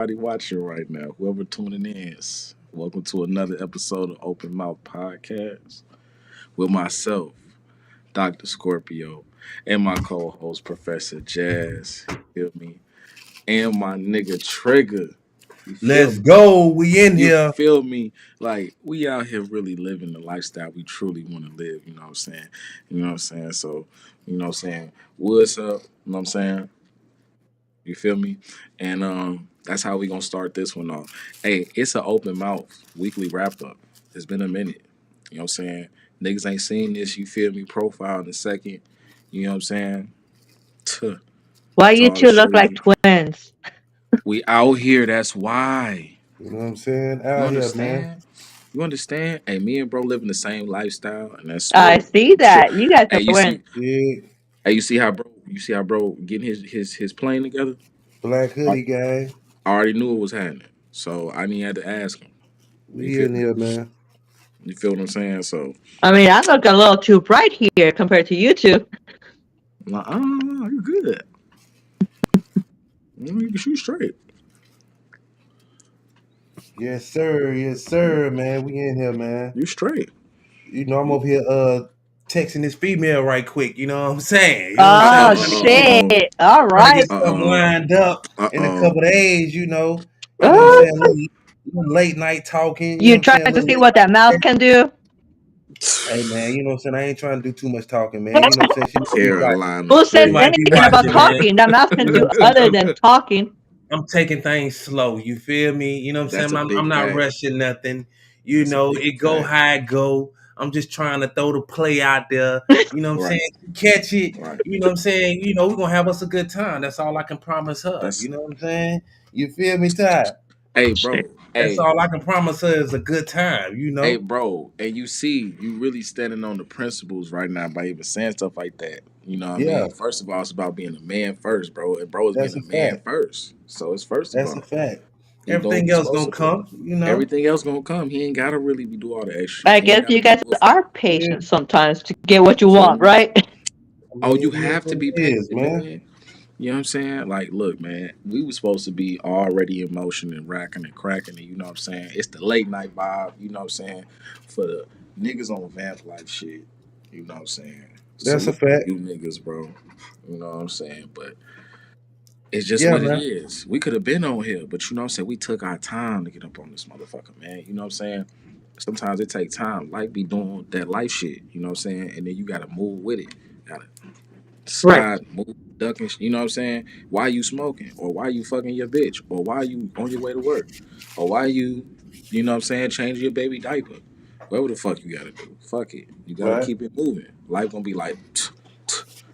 Everybody watching right now, whoever tuning in, welcome to another episode of Open Mouth Podcast with myself, Dr. Scorpio, and my co-host, Professor Jazz. You feel me? And my nigga Trigger. You feel Let's me? go. We in You here. feel me? Like we out here really living the lifestyle we truly want to live. You know what I'm saying? You know what I'm saying? So, you know what I'm saying? What's up? You know what I'm saying? You feel me? And that's how we gonna start this one off. Hey, it's an open mouth weekly wrap up. It's been a minute. You know what I'm saying? Niggas ain't seen this, you feel me, profile in a second. You know what I'm saying? Tuh, Why to you all the two look like shorties. twins? We out here, that's why. You know what I'm saying? You Out here, man. understand? You understand? Hey, me and bro living the same lifestyle, and that's I what see sure. that. You guys Hey, are you twins. see, Big you see how bro getting his plane together? black I hoodie guy. I already knew it was happening. So I didn't have to ask him. You We feel in me? here, man. You feel what I'm saying? So, I mean, I look a little too bright here compared to you two. like, you good. You can shoot straight. Yes, sir. Yes, sir, man. We in here, man. You straight. I'm over here texting this female right quick. You know what I'm saying? You know what I'm saying? Oh I'm Uh-oh. shit! All trying to get right. stuff Uh-oh. lined up in a Uh-oh. couple of days, you know. You know what I'm Oh, saying? Little late night talking, you know you what I'm saying? trying A to little see late. what that mouth can do? Hey man, you know what I'm saying? I ain't trying to do too much talking, man. You know what I'm saying? She might be watching. Carolina Who She said straight. might be anything about watching, man. talking? That mouth can You know do what I'm saying? other than talking. I'm taking things slow. You feel me? You know what I'm That's saying? a I'm big not fact. rushing nothing. That's a big It go fact. how it go. I'm just trying to throw the play out there. You know what I'm Right. saying? Catch it. Right. You know what I'm saying? We're gonna have us a good time. That's all I can promise her. That's You know what I'm saying? You feel me, Ty? hey Shit. bro. That's Hey, all I can promise her is a good time, you hey know? bro. And you see, you really standing on the principles right now by even saying stuff like that. You know what I Yeah, mean? First of all, it's about being a man first, bro. And bro is being that's a a man fact. first. So it's first of That's a all. fact. He doing what Everything he's else supposed gonna to do. come, you know? Everything else gonna come. He ain't gotta really be do all the extra shit. I He ain't guess gotta you be guys bullshit. are Yeah, patient sometimes to get what you You feel want, me? right? I Oh, you mean, it is have to what be it is, patient, man. man. You know what I'm saying? Like, look, man, we was supposed to be already in motion and racking and cracking it. You know what I'm saying? It's the late night vibe. You know what I'm saying? For the niggas on vamp life shit. You know what I'm saying? That's a Salute to fact. you niggas, bro. You know what I'm saying? But it's just Yeah, what it man. is. We could have been on here, but you know what I'm saying? We took our time to get up on this motherfucker, man. You know what I'm saying? Sometimes it take time. Like be doing that life shit. You know what I'm saying? And then you gotta move with it. Gotta Right. slide, move, ducking. You know what I'm saying? Why you smoking, or why you fucking your bitch, or why you on your way to work, or why you know what I'm saying, change your baby diaper. Whatever the fuck you gotta do, fuck it. You gotta Right. keep it moving. Life gonna be like,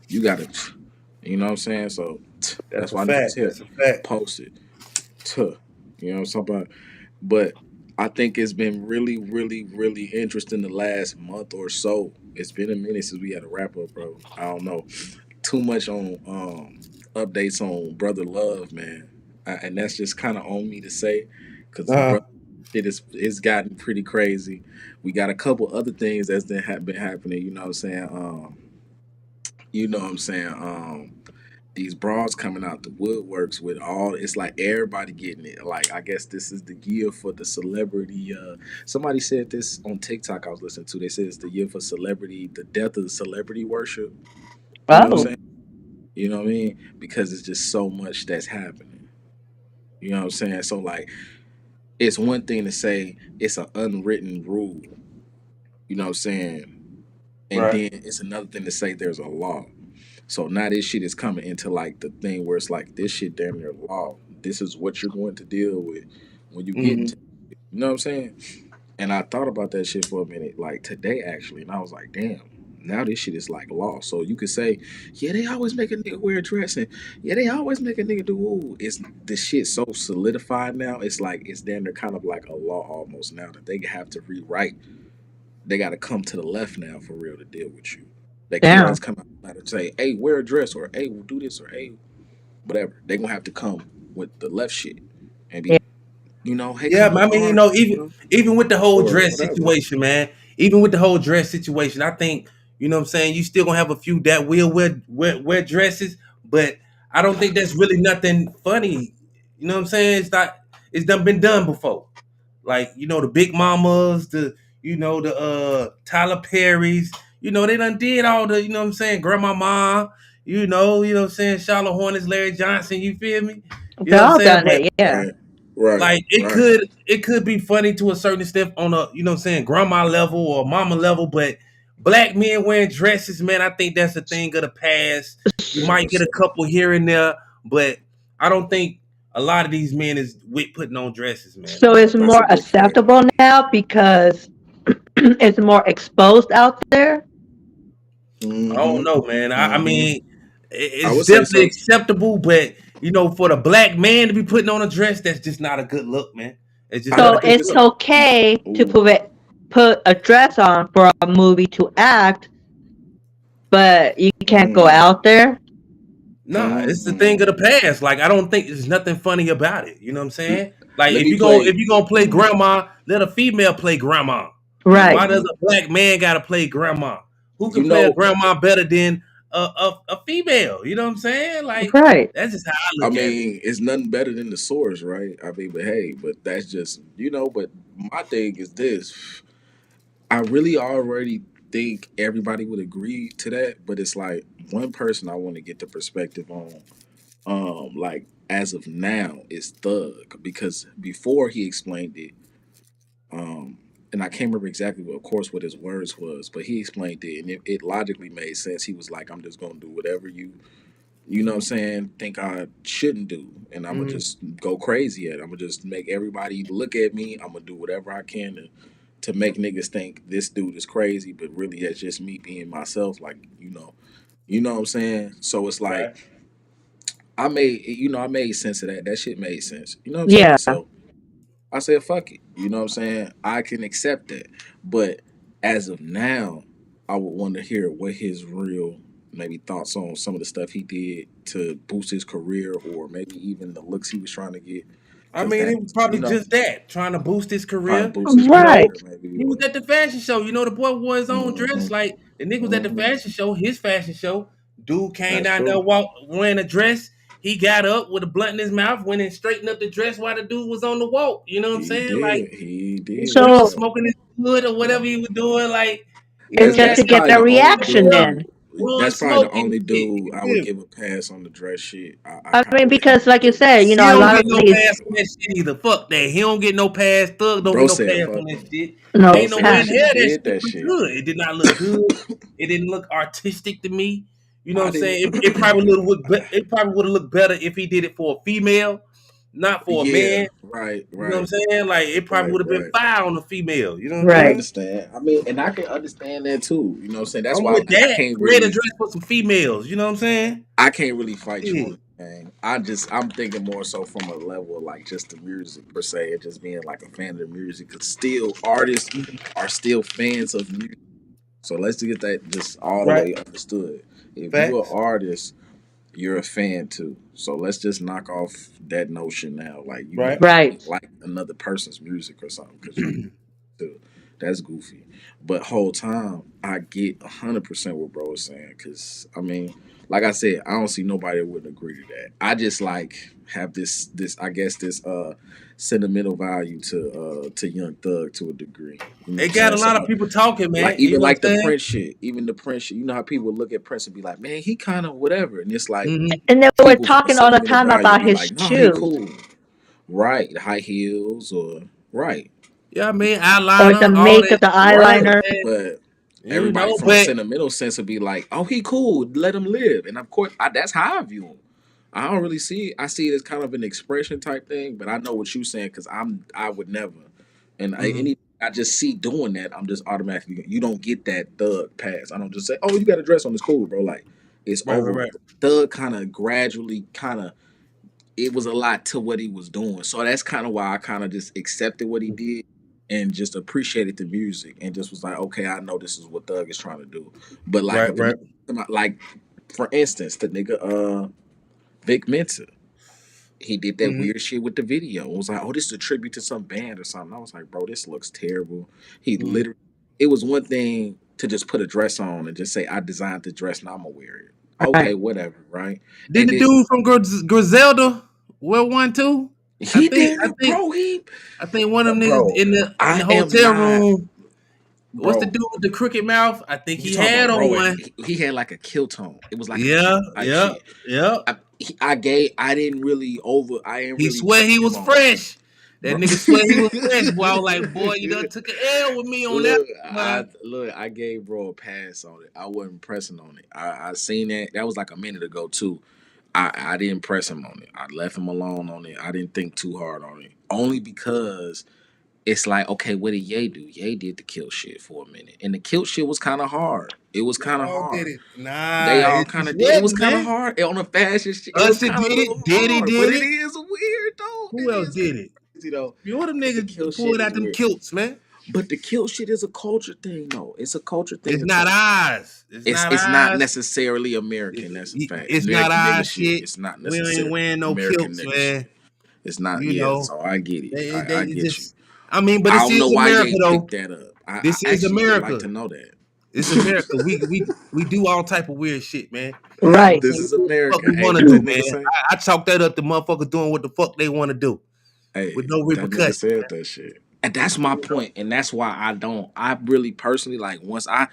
you gotta, you know what I'm saying? So That's that's a why niggas fact. here That's a fact. post it. You know what I'm talking about? But I think it's been really, really, really interesting the last month or so. It's been a minute since we had a wrap up, bro. I don't know too much on updates on Brother Love, man, and that's just kind of on me to say because the Uh, brother shit is it's gotten pretty crazy. We got a couple other things that's been happening. You know what I'm saying? You know what I'm saying? These bras coming out the woodworks with all it's like everybody getting it. Like I guess this is the year for the celebrity. Somebody said this on TikTok I was listening to. They said it's the year for celebrity, the death of the celebrity worship. You know what I'm Oh, saying? You know what I mean? Because it's just so much that's happening. You know what I'm saying? So like it's one thing to say it's an unwritten rule, you know what I'm saying? And right. then it's another thing to say there's a law. So now this shit is coming into like the thing where it's like this shit damn near law. This is what you're going to deal with when you get Hmm. into it. You know what I'm saying? And I thought about that shit for a minute, like today actually, and I was like, damn, now this shit is like law. So you could say, yeah, they always make a nigga wear a dress, and yeah, they always make a nigga do ooh. It's the shit so solidified now. It's like it's damn near kind of like a law almost now that they have to rewrite. They got to come to the left now for real to deal with you. They can't damn. just come out and say, hey, wear a dress, or hey, we'll do this, or hey, whatever. They gonna have to come with the left shit and Yeah. be, hey, Yeah, come to man, I mean, bar, even with the whole or dress whatever. situation, man. Even with the whole dress situation, I think what I'm saying. You still gonna have a few that will wear dresses, but I don't think that's really nothing funny. You know what I'm saying? It's done been done before. Like, the Big Mamas, the Tyler Perry's, they done did all the, what I'm saying, Grandmama, what I'm saying, Charlotte Hornets, Larry Johnson, you feel me? You They know what I'm all saying? done But it, yeah. Right. Right. like Right. it could be funny to a certain extent on a, what I'm saying, grandma level or mama level, but black men wearing dresses, man, I think that's a thing of the past. You might get a 100%. couple here and there, but I don't think a lot of these men is with putting on dresses, man. So it's That's a more good point. acceptable now because it's more exposed out there. I don't Mm-hmm. know, man. I Mm-hmm. mean, I it's would say definitely so. acceptable, but for the black man to be putting on a dress, that's just not a good look, man. It's just I not So a don't good think it's it's look. okay to ooh. put a dress on for a movie to act, but you can't go Mm, out there. Nah, it's the thing of the mm. past. Like, I don't think there's nothing funny about it. You know what I'm L- saying? Like, Let if me you go if play. you gonna play Mm, grandma, let a female play grandma. Why Right, does mm-hmm. a black man gotta play grandma? Who can You play a know, grandma better than a female? You know what I'm saying? Like, right. that's just how I I look at it. mean, it's nothing better than the source, right? I mean, but hey, but that's just But my thing is this: I really already think everybody would agree to that, but it's like one person I want to get the perspective on. Like as of now, is Thug because before he explained it, and I can't remember exactly what, of course, what his words was, but he explained it, and it logically made sense. He was like, "I'm just gonna do whatever you know what I'm saying, think I shouldn't do. And I'm gonna Mhm. just go crazy at it. I'm gonna just make everybody look at me. I'm gonna do whatever I can to make niggas think this dude is crazy, but really that's just me being myself. Like, you know what I'm saying? So it's like Right. I made sense of that. That shit made sense. You know what I'm saying? Yeah, So I said, fuck it. You know what I'm saying? I can accept that. But as of now, I would want to hear what his real maybe thoughts on some of the stuff he did to boost his career or maybe even the looks he was trying to get. I Cause mean, that, it was probably just that, trying to boost his trying to career. boost his You right. know, career maybe he was or at the fashion show. The boy wore his own hmm dress. Like, the nigga was at the hmm fashion show, his fashion show. Dude came that's down there true. wearing a dress. He got up with a blunt in his mouth, went and straightened up the dress while the dude was on the walk. You know what I'm He saying? Like, did. He did. So So smoking his wood or whatever he was doing. Like, it's that's just got to that's get probably the the only reaction dude. then. blowing That's probably the smoke and only shit. dude You I would feel me? give a pass on the dress shit. I I kind mean, of think because like you said, it's He a don't lot get of no these pass on that shit either. Fuck that. He don't get no pass. Thug don't get bro no said pass on fuck that him. shit. no Bro Ain't no said he way in pass. shouldn't hell have that did shit that look shit. good. It did not look good. It didn't look artistic to me. You know what I I'm didn't. saying? It probably would have looked better if he did it for a female, not for a Yeah, man. right, You know what right, I'm saying? Like, it probably right, would have been right. fire on a female. You know what I'm I Right, saying? understand. I mean, and I can understand that too. You know what I'm saying? That's I'm why with I that. can't Create a really, dress for some females. You know what I'm saying? fight you Yeah. on it, man. I'm thinking more so from a level of like just the music per se, and just being like a fan of the music. Cause still artists are still fans of music. So let's get that just all the Right. way understood. If you're an Facts. artist, you're a fan too. So let's just knock off that notion now. Like you Right. must right, like another person's music or something because you too. That's goofy. But whole time I get 100% what bro is saying because I mean, like I said, I don't see nobody that wouldn't agree to that. I just like have this I guess this sentimental value to Young Thug to a degree. You know what It I'm got saying? a So lot of people talking, like man. You even know what like the I'm saying? Prince shit, even the Prince shit. You know how people look at Prince and be like, man, he kind of whatever, and it's like Hmm. and they were people from a talking all the sentimental time value about be his like, no, he shoes cool, right? High heels or right. Yeah, I mean, or the eyeliner, all that. makeup, the You know Right. what eyeliner. I'm saying? But You everybody know, from a but sentimental sense would be like, oh, he cool, let him live. And of course, that's how I view him. I don't really see it. I see it as kind of an expression type thing, but I know what you're saying because I would never. And mhm. I just see doing that. I'm just automatically you don't get that thug pass. I don't just say, oh, you got a dress on, it's cool, bro. Like it's Right, right, over right, with. Thug kind of gradually kind of it was a lot to what he was doing. So that's kind of why I kind of just accepted what he did and just appreciated the music and just was like, okay, I know this is what Thug is trying to do. But like right, if a right. nigga, like for instance, the nigga Vic Mensa, he did that Hmm. weird shit with the video. It was like, oh, this is a tribute to some band or something. I was like, bro, this looks terrible. He Hmm. literally, it was one thing to just put a dress on and just say, I designed the dress, now I'm gonna wear it. Right. Okay, whatever, right? Did And the then dude from Griselda Well, 1, 2. He didn't, bro. I think one of them niggas Bro, in the I am hotel not, room. What's the bro. dude with the crooked mouth? I think You he talking had about, on bro? one. He had like a kill tone. It was like a Yeah, kill type yeah, shit. yeah. I didn't really I ain't He really swear press he him was on it, fresh. That bro. nigga swear he was fresh. Boy, I was like, boy, you done took an L with me on that, man. I gave bro a pass on it. I wasn't pressing on it. I seen that. That was like a minute ago too. I didn't press him on it. I left him alone on it. I didn't think too hard on it. Only because it's like, okay, what did Ye do? Ye did the kill shit for a minute. And the kill shit was kind of hard. It was They kind of all did hard. it. They Nah, all it kind just of did. It was wasn't, kind of man. hard on the fashion shit. It was Usher kind of a did little it. Diddy hard, but did it it. is weird though. Who It else is did it? crazy though. You know them But the niggas kill pulled shit out is them weird. kilts, man. But the kill shit is a culture thing though. It's a culture thing. It's not ours. It's not It's not ours. necessarily American. That's a fact. It's not American our nigga shit. shit. It's not We ain't necessarily wearing no American kilts, nigga man. shit. It's not. You Yeah. know, So I get it. they I get you. just. I mean, but I this don't know is why America, Ye though. picked that up. I This is actually would like America. to know that. It's America. We do all type of weird shit, man. Right. This is What America. we Hey, want to what do, that nigga man. say? I chalk that up to motherfuckers doing what the fuck they want to do Hey, with no that nigga repercussions. said that shit. And that's my point. And that's why I really personally like once I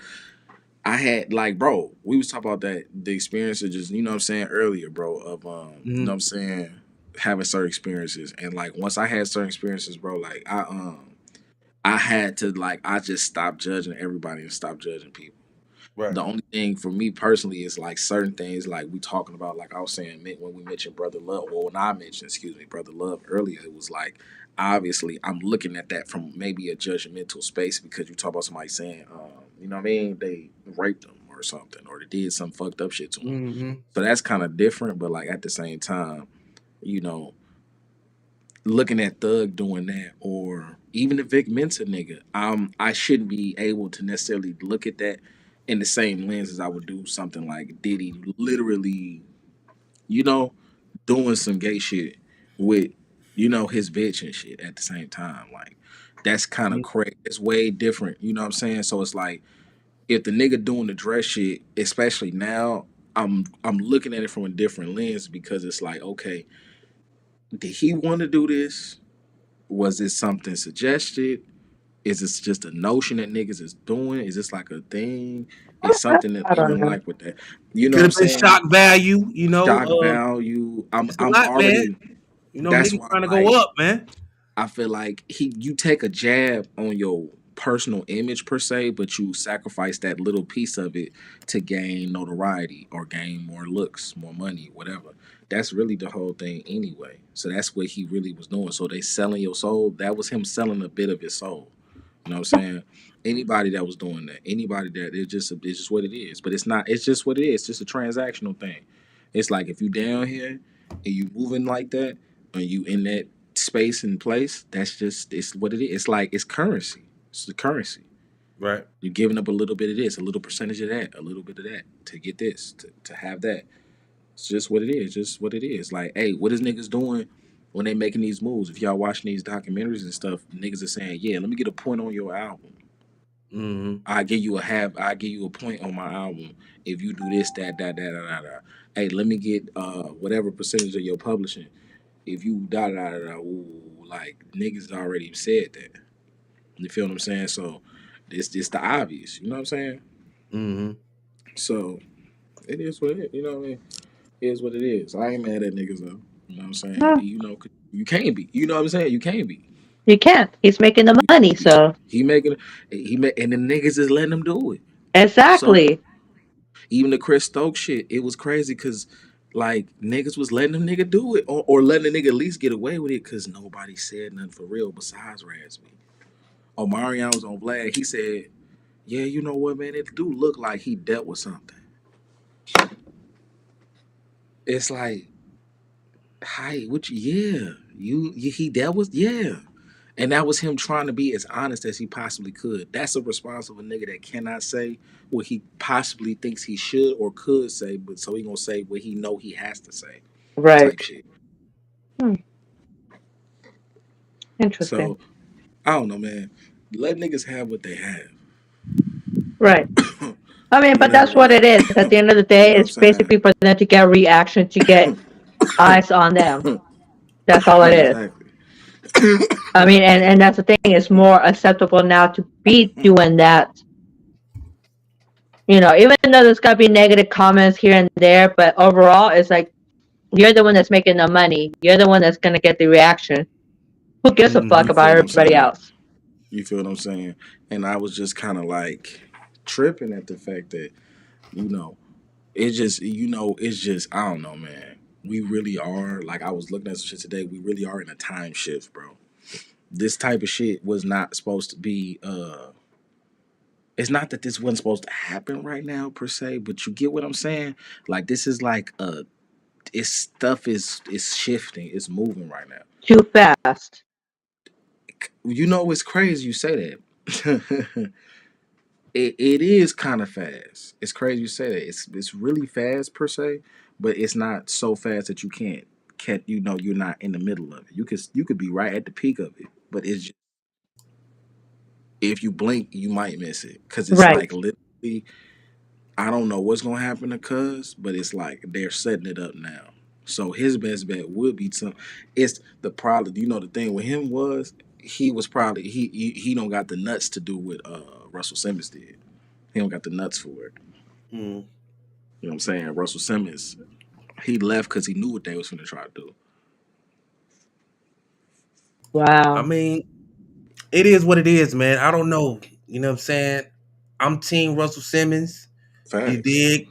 had like, bro, we was talking about that the experience of just, you know what I'm saying, earlier, bro, of you know what I'm saying, having certain experiences. And like once I had certain experiences, bro, like I had to like I just stopped judging everybody and stop judging people. Right. The only thing for me personally is like certain things like we talking about, like I was saying when we mentioned Brother Love, or when I mentioned, excuse me, Brother Love earlier, it was like obviously I'm looking at that from maybe a judgmental space because you talk about somebody saying, you know what I mean, they raped them or something, or they did some fucked up shit to them. Mm-hmm. So that's kind of different, but like at the same time, you know, looking at Thug doing that, or even the Vic Mensa nigga, I shouldn't be able to necessarily look at that in the same lens as I would do something like Diddy literally, you know, doing some gay shit with, you know, his bitch and shit at the same time. Like that's kind of crazy. It's way different. You know what I'm saying? So it's like if the nigga doing the dress shit, especially now, I'm looking at it from a different lens because it's like, okay, did he want to do this? Was it something suggested? Is this just a notion that niggas is doing? Is this like a thing? It's something that I don't living know. like with that. You know Could what I'm have been saying? shock value, you know. Shock value. It's a lot, man. You know, That's niggas why trying to like go up, man. I feel like you take a jab on your personal image per se, but you sacrifice that little piece of it to gain notoriety or gain more looks, more money, whatever. That's really the whole thing anyway. So that's what he really was doing. So they selling your soul. That was him selling a bit of his soul. You know what I'm saying? Anybody that was doing that, anybody that it's just what it is. But it's not. It's just what it is. It's just a transactional thing. It's like if you down here and you moving like that, and you in that space and place, that's just it's what it is. It's like it's currency. It's the currency. Right. You're giving up a little bit of this, a little percentage of that, a little bit of that to get this, to have that. It's just what it is. Just what it is. Like, hey, what is niggas doing when they making these moves? If y'all watching these documentaries and stuff, niggas are saying, yeah, let me get a point on your album. Mm-hmm. I give you a point on my album if you do this, that. Hey, let me get whatever percentage of your publishing. If you ooh, like niggas already said that. You feel what I'm saying? So it's the obvious. You know what I'm saying? Mm-hmm. So it is what it is. You know what I mean? It is what it is. I ain't mad at niggas though. You know what I'm saying? No. You know, you can't be. You know what I'm saying? You can't be. You can't. He's making the money, so And the niggas is letting him do it. exactly. So even the Chris Stokes shit, it was crazy because like niggas was letting them nigga do it, or letting the nigga at least get away with it because nobody said nothing for real besides Raspy. Omarion was on Vlad. He said, "Yeah, you know what, man? It do look like he dealt with something." It's like, hi, what? He dealt with, yeah. And that was him trying to be as honest as he possibly could. That's a responsible nigga that cannot say what he possibly thinks he should or could say, but so he gonna say what he know he has to say, Right. type shit. Interesting. So I don't know, man. Let niggas have what they have. Right. I mean, but that's Whatever what it it is. At the end of the You day, know what I'm it's saying? basically for them to get reaction, to get eyes on them. That's all it is. Exactly. I mean, and that's the thing. It's more acceptable now to be doing that. You know, even though there's gotta be negative comments here and there, but overall, it's like you're the one that's making the money. You're the one that's gonna get the reaction. Who gives a fuck Mm-hmm. You feel about what I'm everybody saying? else? You feel what I'm saying? And I was just kind of like tripping at the fact that, you know, it's just, I don't know, man. We really are, like, I was looking at some shit today. We really are in a time shift, bro. This type of shit was not supposed to be, it's not that this wasn't supposed to happen right now, per se, but you get what I'm saying? Like, this is like, it's stuff is shifting, it's moving right now. Too fast. You know, it's crazy you say that. It is kind of fast. It's crazy you say that. It's really fast per se, but it's not so fast that can't you're not in the middle of it. You could be right at the peak of it, but it's just, if you blink, you might miss it because it's Right. like literally, I don't know what's gonna happen to Cuz, but it's like they're setting it up now. So his best bet would be to. It's the problem. You know the thing with him was he was probably he don't got the nuts to do what Russell Simmons did. He don't got the nuts for it. Mm. You know what I'm saying? Russell Simmons, he left because he knew what they was going to try to do. I Wow. mean, it is what it is, man. I don't know. You know what I'm saying? I'm team Russell Simmons. You Facts. dig?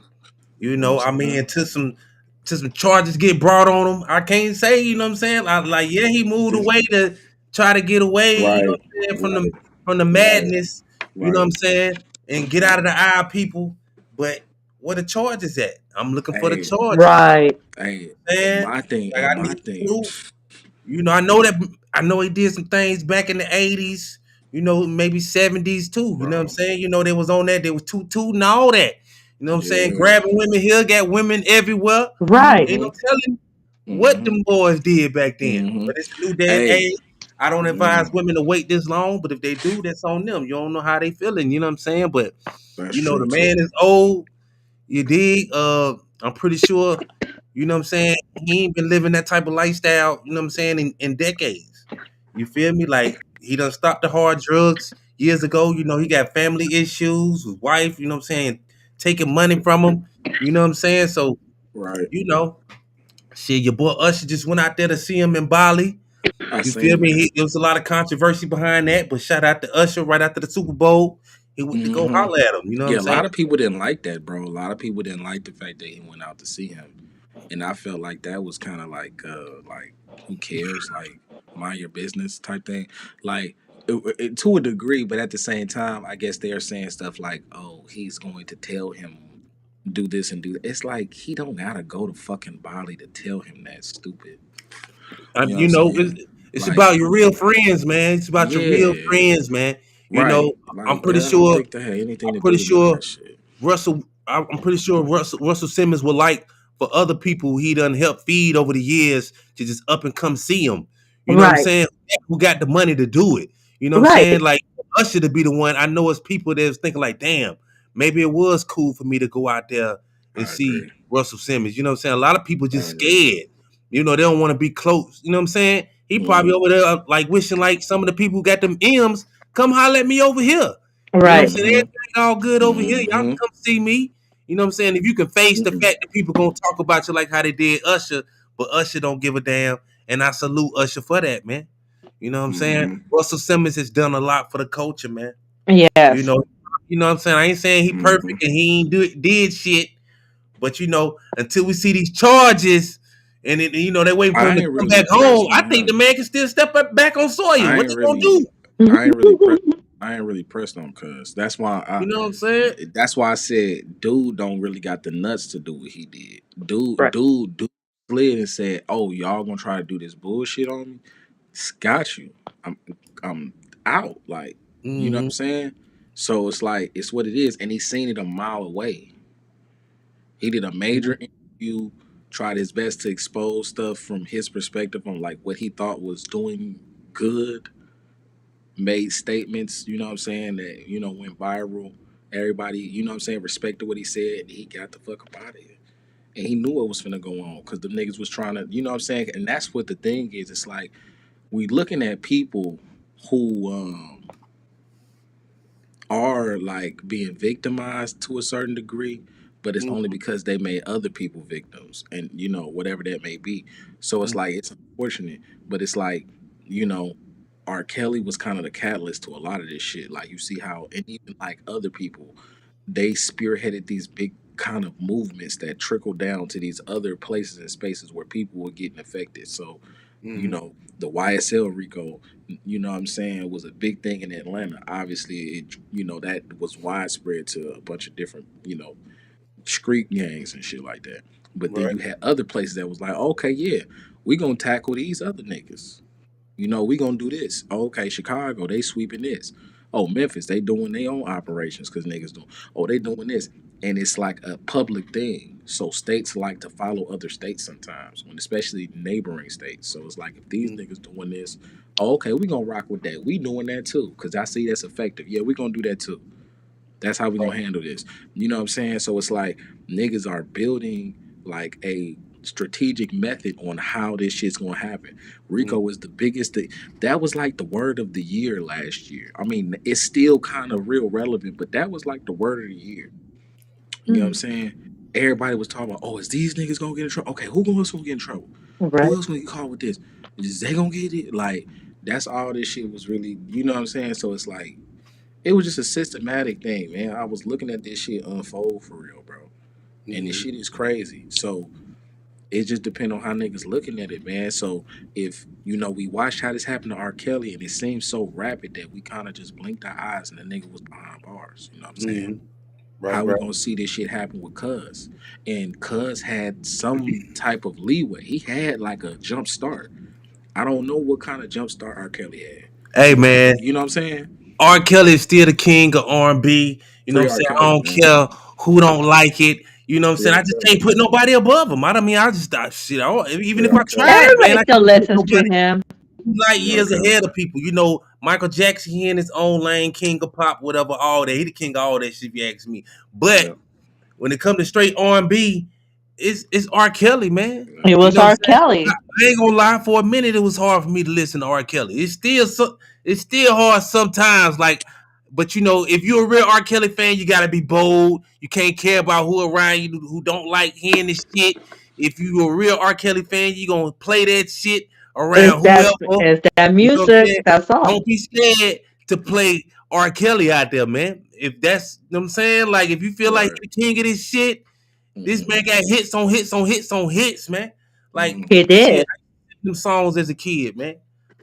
You You know know, what I I'm mean, saying? until some charges get brought on him, I can't say, you know what I'm saying? Like, yeah, he moved This, away to try to get away, you know right, what I'm saying, right, from the right, madness, you know what right, I'm saying, and get out of the eye of people. But where the charges at? I'm looking for the hey, charges. Right. hey, and Man, my thing, like and I my need thing, proof. You know, I know he did some things back in the 80s, you know, maybe 70s too. You know what I'm bro. saying? You know, they was on that, they was toot and all that. You know what I'm saying? Yeah. Grabbing women here, got women everywhere. Right. Ain't no Mm-hmm. telling what Mm-hmm. them boys did back then. Mm-hmm. But it's a new day and Hey, age. I don't advise man, women to wait this long, but if they do, that's on them. You don't know how they feeling, you know what I'm saying? But that's you know, true the too. man is old. You dig? I'm pretty sure, you know what I'm saying? He ain't been living that type of lifestyle, you know what I'm saying, in decades. You feel me? Like he done stopped the hard drugs years ago. You know, he got family issues with wife, you know what I'm saying, taking money from him. You know what I'm saying? So, Right. you know, shit, your boy Usher just went out there to see him in Bali. I You feel seen me? that. There was a lot of controversy behind that, but shout out to Usher right after the Super Bowl. He went to go Mm-hmm. holler at him. You know what Yeah, I'm a saying? lot of people didn't like that, bro. A lot of people didn't like the fact that he went out to see him. And I felt like that was kind of like who cares, like mind your business type thing, like to a degree. But at the same time, I guess they are saying stuff like, oh, he's going to tell him do this and do that. It's like he don't gotta go to fucking Bali to tell him that, stupid. You know what I'm You know, saying? it's Like, about your real friends, man. It's about your real yeah, friends, man. You know, right, I'm like pretty that. I don't sure. think that had anything I'm to do pretty with none of sure that shit. I'm pretty sure Russell Simmons would like for other people he done helped feed over the years to just up and come see him. You know what I'm Right. saying? Who got the money to do it? You know what I'm saying? Right. Like Usher to be the one. I know it's people that's thinking like, damn, maybe it was cool for me to go out there and I see agree. Russell Simmons. You know what I'm saying? A lot of people I just agree. scared. You know, they don't want to be close. You know what I'm saying? He probably Mm-hmm. over there like wishing like some of the people who got them M's come holler at me over here. You know what I'm Right. saying? Mm-hmm. Everything all good over here. Y'all can Mm-hmm. come see me. You know what I'm saying? If you can face the Mm-hmm. fact that people gonna talk about you like how they did Usher, but Usher don't give a damn, and I salute Usher for that, man. You know what I'm saying? Mm-hmm. Russell Simmons has done a lot for the culture, man. You Yes. know, you know what I'm saying? I ain't saying he Mm-hmm. perfect and he ain't did shit, but you know, until we see these charges and you know they waiting for him I to ain't come really back home, I pressing think the him. man can still step back on soil. I What ain't they gonna really, do? I ain't really press. I ain't really pressed on cuz. That's why You know what I'm saying? That's why I said, dude, don't really got the nuts to do what he did. Right. Dude slid and said, "Oh, y'all gonna try to do this bullshit on me? Got you. I'm, I'm out." Like, you know what Mm-hmm. I'm saying? So it's like it's what it is, and he seen it a mile away. He did a major interview, tried his best to expose stuff from his perspective on like what he thought was doing good, made statements, you know what I'm saying, that, went viral. Everybody, respected what he said. He got the fuck up out of here. and he knew what was finna go on because the niggas was trying to, you know what I'm saying? And that's what the thing is. It's like we looking at people who are like being victimized to a certain degree, but it's only because they made other people victims, and you know whatever that may be. So it's like it's unfortunate, but it's like, you know, R. Kelly was kind of the catalyst to a lot of this shit. Like you see how, and even like other people, they spearheaded these big kind of movements that trickle down to these other places and spaces where people were getting affected. So, you know, the YSL Rico, you know what I'm saying, was a big thing in Atlanta. Obviously, it, you know, that was widespread to a bunch of different, you know, street gangs and shit like that. But then Right. you had other places that was like, okay, yeah, we gonna tackle these other niggas. You know, we gonna do this. Okay, Chicago, they sweeping this. Oh, Memphis, they doing their own operations because niggas doing. Oh, they doing this, and it's like a public thing. So states like to follow other states sometimes, when especially neighboring states. So it's like if these niggas doing this, oh, okay, we gonna rock with that. We doing that too because I see that's effective. Yeah, we gonna do that too. That's how we gonna handle this. You know what I'm saying? So it's like niggas are building like a strategic method on how this shit's gonna happen. Rico was the biggest thing. That was like the word of the year last year. I mean, it's still kind of real relevant, but that was like the word of the year. You know what I'm saying? Everybody was talking about, oh, is these niggas gonna get in trouble? Okay, who else gonna get in trouble? Right. Who else gonna get caught with this? Is they gonna get it? Like, that's all this shit was really, you know what I'm saying? So it's like, it was just a systematic thing, man. I was looking at this shit unfold for real, bro. And this shit is crazy. So it just depends on how niggas looking at it, man. So if, you know, we watched how this happened to R. Kelly and it seemed so rapid that we kind of just blinked our eyes and the nigga was behind bars. You know what I'm saying? Right, How we right. gonna see this shit happen with Cuz? And Cuz had some type of leeway. He had like a jump start. I don't know what kind of jump start R. Kelly had. Hey man, You know what I'm saying? R. Kelly is still the king of R&B. You know Free what I'm R. saying? I Kelly, don't man. care who don't like it. You know what I'm Free saying? R. I just Kelly. can't put nobody above him. I just shit. Even Free if I R. Kelly. tried, man, Everybody I still can't put listens to nobody him. light Free R. years Kelly. ahead of people. You know, Michael Jackson, he in his own lane, king of pop, whatever, all that. He the king of all that shit, if you ask me. But Yeah. when it comes to straight R&B, it's R. Kelly, man. It You was know what R. I'm saying? Kelly. I ain't gonna lie. For a minute, it was hard for me to listen to R. Kelly. It's still hard sometimes. Like, but you know, if you're a real R. Kelly fan, you gotta be bold. You can't care about who around you who don't like hearing this shit. If you're a real R. Kelly fan, you gonna play that shit around whoever. It's that You know what I'm music. saying? That's all. Don't be scared to play R. Kelly out there, man. If that's, you know what I'm saying, like if you feel like Right. you're the king of this shit, this man got hits on hits on hits on hits, man. Like Mhm. He shit, did. I used them songs as a kid, man.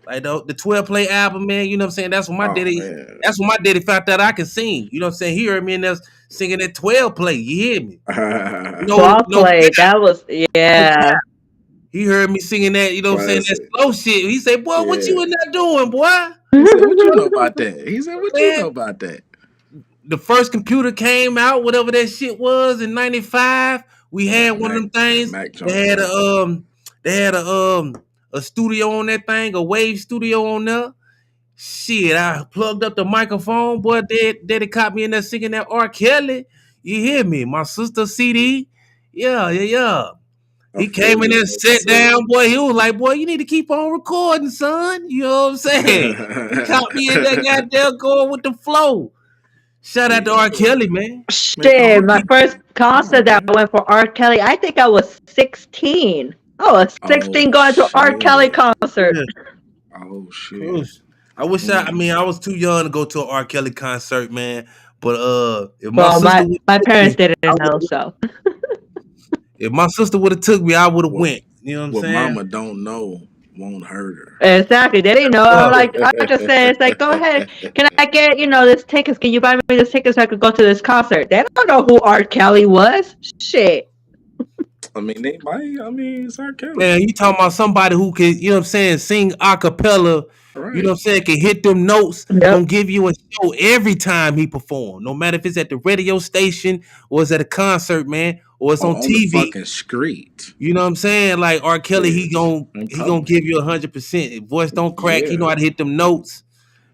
Like the 12 play album, man. You know what I'm saying? Oh man. That's when my daddy found out I could sing. You know what I'm saying? He heard me in there singing that 12 play. You hear me? No, 12 no. play. That was, yeah. He heard me singing that. You know what I'm saying? That Classic. slow shit. He said, "Boy, what you Yeah. in there doing, boy?" He said, "What you know about that?" He said, "What you Man, know about that?" the first computer came out, whatever that shit was in '95. We had one of them things. Mac They Jones, had right? a studio on that thing, a wave studio on there. Shit, I plugged up the microphone, boy. Daddy caught me in there singing that R. Kelly. You hear me? My sister CD. Yeah. I He feel came in you there, sat 100%. down, boy. He was like, boy, you need to keep on recording, son. You know what I'm saying? He caught me in that goddamn going with the flow. Shout out to R. Kelly, man. Man, Shit, my first concert that I went for R. Kelly, I think I was 16. I was 16 Oh going to R. Kelly shit! concert. Oh shit! Course. I wish I was too young to go to an R. Kelly concert, man. But if my Well, sister would my parents I didn't know, would've- so. if my sister would have took me, I would have What went. You know what I'm what saying? Mama don't know won't hurt her. Exactly. They didn't know. Yeah. I'm like, I just said, it's like, go ahead. Can I get, this tickets? Can you buy me this ticket so I could go to this concert? They don't know who R. Kelly was. Shit. I mean, they might. I mean, it's R. Kelly, Man, you talking about somebody who can, you know what I'm saying, sing a cappella, you know what right? I'm saying, can hit them notes, Yep. gonna give you a show every time he perform. No matter if it's at the radio station or it's at a concert, man, or it's on On the TV. fucking street. You know what I'm saying? Like R. Kelly, he Yes, gon' in he gonna public. give you 100%. Voice don't crack. He know Yeah, how to hit them notes.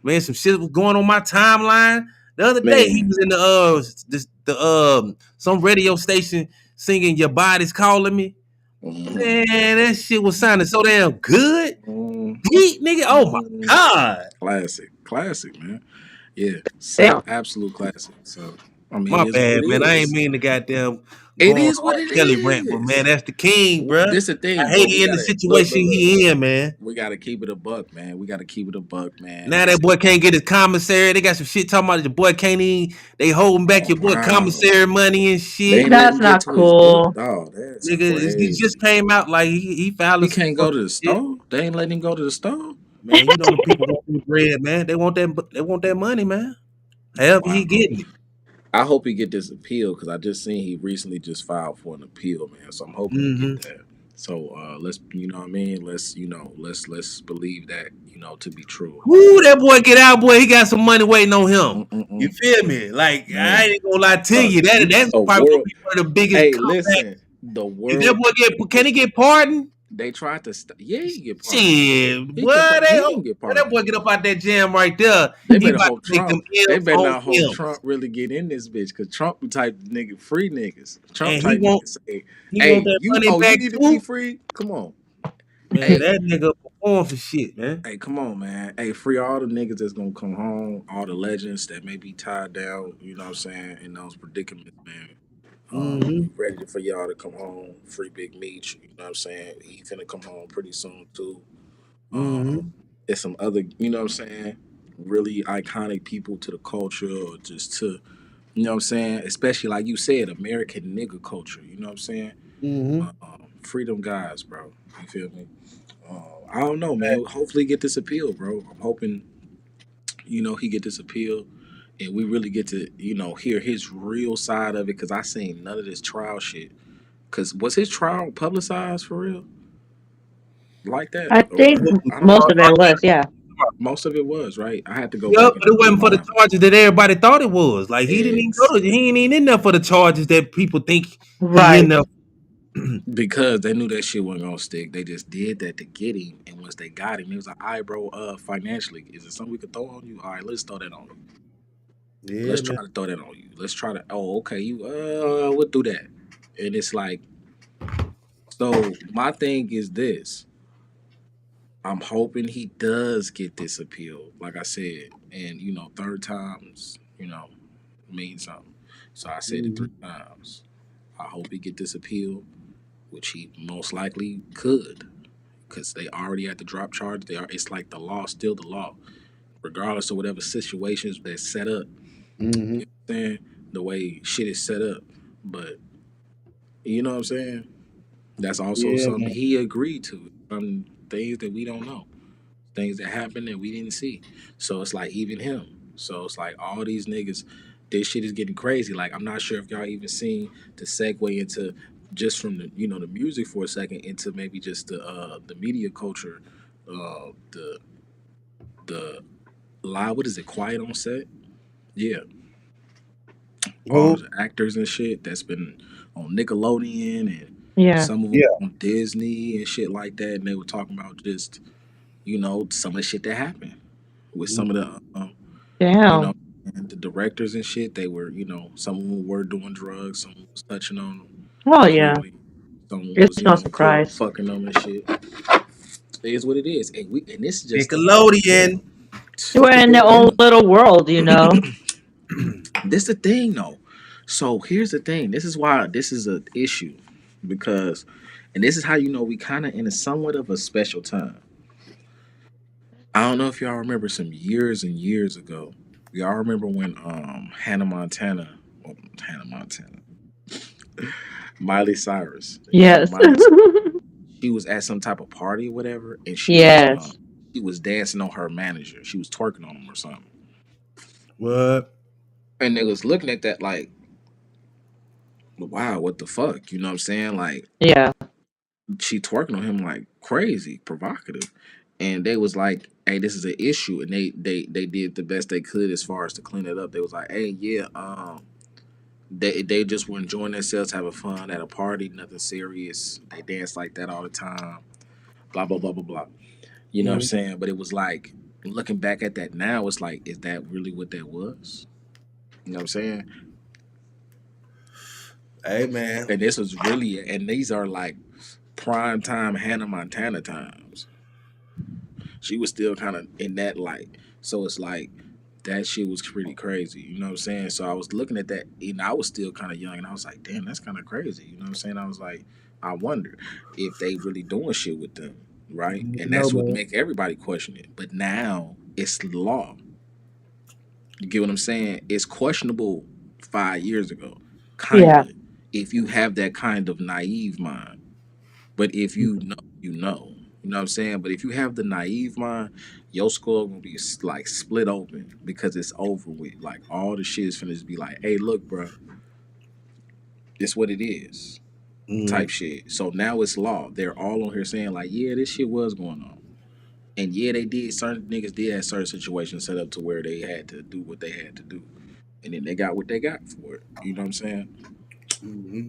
Man, some shit was going on my timeline the other day. He man. was in the some radio station singing "Your Body's Calling Me." Man, that shit was sounding so damn good. Deep, nigga. Oh my god. Classic, man. Yeah, Damn. absolute classic. So I mean, My it is what bad, it man. I ain't is. mean to goddamn It go on is the what R. it Kelly rant, but man, is. that's the king, bruh. This the I thing, hate bro. he in the situation he in, man. We gotta keep it a buck, man. We gotta keep it a buck, man. Now that boy can't get his commissary. They got some shit talking about your boy can't even. They holding back your boy commissary money and They shit. ain't That's letting him get not to his book, cool. dog. That's Nigga, he crazy. just came out like he filed He some can't go to the shit. store. They ain't letting him go to the store. Man, you know the people want their bread, man. They want that money, man. However Wow. he getting it. I hope he get this appeal because I just seen he recently just filed for an appeal, man. So I'm hoping he get that. So let's, you know what I mean? Let's believe that, to be true. Woo, that boy get out, boy. He got some money waiting on him. You feel me? Like Man. I ain't gonna lie to you. That's probably gonna be one of the biggest. Hey, comeback. listen, the If that world. boy can he get pardoned? They tried to. Yeah, he get pardoned. Shit, He boy, can get that pardoned. boy get up out that jam right there. They He better about hope to make them Trump. They M's better on not hope him. Trump really get in this bitch because Trump the type of nigga free niggas. Trump And type he want- niggas say, He "Hey, want that you money back need to too. be free. Come on, Man, Hey. that nigga perform for shit, man. hey, come on, man. Hey, free all the niggas that's gonna come home, all the legends that may be tied down. You know what I'm saying? In those predicaments, man. Ready for y'all to come home. Free Big Meech. You know what I'm saying? He finna come home pretty soon too. There's some other, you know what I'm saying, really iconic people to the culture or just to, you know what I'm saying, especially like you said, American nigga culture. You know what I'm saying? Freedom guys, bro. You feel me? I don't know, man. Hopefully get this appeal, bro. I'm hoping, he get this appeal and we really get to, hear his real side of it because I seen none of this trial shit. Because was his trial publicized for real? Like that? I think I don't most know. of it was, yeah. Most of it was, right? I had to go Yep, back but it wasn't for the mine. charges that everybody thought it was. Like he didn't even Ex- go to. He ain't even in there for the charges that people think he Right. in there. Because they knew that shit wasn't gonna stick. They just did that to get him. And once they got him, it was like, all right, bro, financially, is it something we could throw on you? All right, let's throw that on you. Yeah, Let's man. try to throw that on you. Let's try to, oh, okay, we'll do that. And it's like, so my thing is this. I'm hoping he does get this appeal, like I said. And, third times, means something. So I said it 3 times. I hope he get this appeal, which he most likely could. Because they already had to drop charges. It's like the law, still the law, regardless of whatever situations that's set up. You know what I'm saying? The way shit is set up, but you know what I'm saying. That's also something he agreed to. Some things that we don't know, things that happened that we didn't see. So it's like even him. So it's like all these niggas. This shit is getting crazy. Like I'm not sure if y'all even seen the segue into just from the the music for a second into maybe just the media culture, the live. What is it? Quiet on set. Yeah, all the actors and shit that's been on Nickelodeon and Yeah. some of them on Disney and shit like that. And they were talking about just some of the shit that happened with some of the Damn. and the directors and shit. They were some of them were doing drugs. Some was touching on them. Oh yeah. Clearly. Some It's was no clearly surprise. fucking them and shit. It is what it is, and this is just Nickelodeon. We're in their own little world, This the thing though. So here's the thing. This is why this is an issue because, and this is how we kind of in a somewhat of a special time. I don't know if y'all remember some years and years ago. Y'all remember when Hannah Montana, Miley Cyrus. Yes. She was at some type of party or whatever, and Yes. she was dancing on her manager. She was twerking on him or something. What? And they was looking at that like, wow, what the fuck? You know what I'm saying? Like, Yeah. she twerking on him like crazy, provocative. And they was like, hey, this is an issue. And they did the best they could as far as to clean it up. They was like, hey, yeah, they just were enjoying themselves, having fun at a party, nothing serious. They dance like that all the time. Blah, blah, blah, blah, blah. You know what I'm saying? But it was like, looking back at that now, it's like, is that really what that was? You know what I'm saying? Hey man. And this was really, and these are like prime time Hannah Montana times. She was still kind of in that light. So it's like that shit was pretty crazy. You know what I'm saying? So I was looking at that, I was still kind of young, and I was like, damn, that's kind of crazy. You know what I'm saying? I was like, I wonder if they really doing shit with them, right? And No that's what man. make everybody question it. But now it's law. You get what I'm saying? It's questionable 5 years ago, Yeah. kinda, if you have that kind of naive mind. But if you know, you know. You know what I'm saying? But if you have the naive mind, your skull gonna be like split open because it's over with. Like all the shit is finna just be like, hey, look, bro, it's what it is. Type shit. So now it's law. They're all on here saying, like, yeah, this shit was going on. And yeah, they did. Certain niggas did have certain situations set up to where they had to do what they had to do. And then they got what they got for it. You know what I'm saying? Mm-hmm.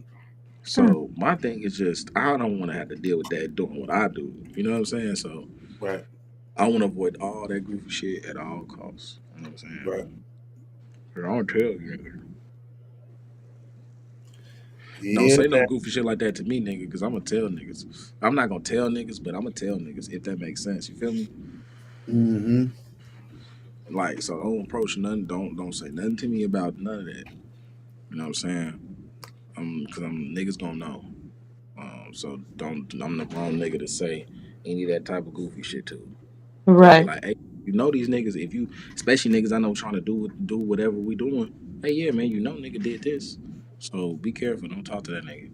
So my thing is just I don't want to have to deal with that doing what I do. You know what I'm saying? So Right. I want to avoid all that goofy shit at all costs. You know what I'm saying? Right. And I don't tell you, nigga. Don't Yeah, say no man. goofy shit like that to me, nigga, because I'm gonna tell niggas. I'm not gonna tell niggas, but I'm gonna tell niggas if that makes sense. You feel me? Mm-hmm. Like, so don't approach nothing. Don't say nothing to me about none of that. You know what I'm saying? Because I'm niggas gonna know. So don't. I'm the wrong nigga to say any of that type of goofy shit to. I'll be Right. like, hey, you know these niggas. If you, especially niggas I know trying to do whatever we doing. Hey, yeah, man, you know nigga did this. So be careful. Don't talk to that nigga.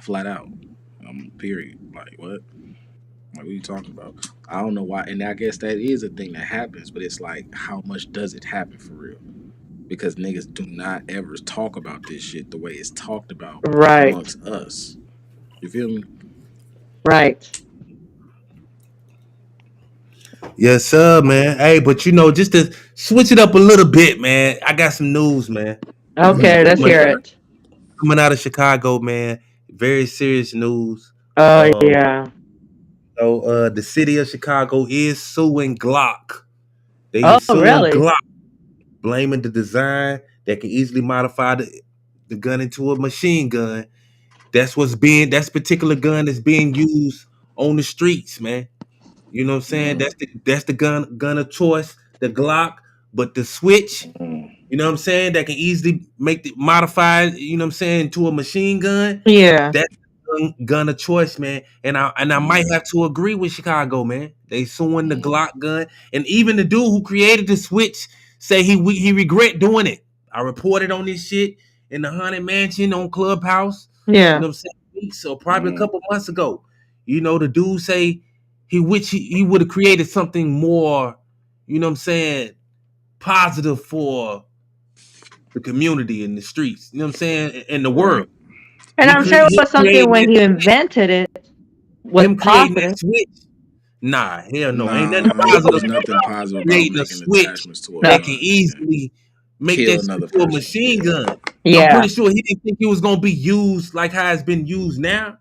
Flat out. Period. Like what? Like what you talking about? I don't know why. And I guess that is a thing that happens. But it's like, how much does it happen for real? Because niggas do not ever talk about this shit the way it's talked about Right. amongst us. You feel me? Right. Yes, sir, man. Hey, but just to switch it up a little bit, man. I got some news, man. Okay, let's coming, hear it. coming out of Chicago, man. Very serious news. Oh Um, yeah. the city of Chicago is suing Glock. They Oh is suing really? Glock, blaming the design that can easily modify the gun into a machine gun. That's particular gun that's being used on the streets, man. You know what I'm saying? Mm, That's the gun of choice, the Glock, but the switch, mm, you know what I'm saying, that can easily make the modified, you know what I'm saying, to a machine gun. Yeah. That's the gun of choice, man. And I might yeah. have to agree with Chicago, man. They suing the Mm, Glock gun, and even the dude who created the switch say he regret doing it. I reported on this shit in the Haunted Mansion on Clubhouse. You Yeah. know what I'm saying? Weeks or probably a mm, couple months ago. The dude say he wish he would have created something more, you know what I'm saying, positive for the community in the streets. You know what I'm saying, in the world. right. And I'm sure it Him was something creating when that he switch. invented it was Him creating positive. that switch. Nah, hell no. Ain't nothing Nah, it positive was nothing about positive about creating a making switch attachments to a No. that can gun and easily make kill that shit another to a person. machine Yeah. gun. I'm Yeah. pretty sure he didn't think it was gonna be used like how it's been used now.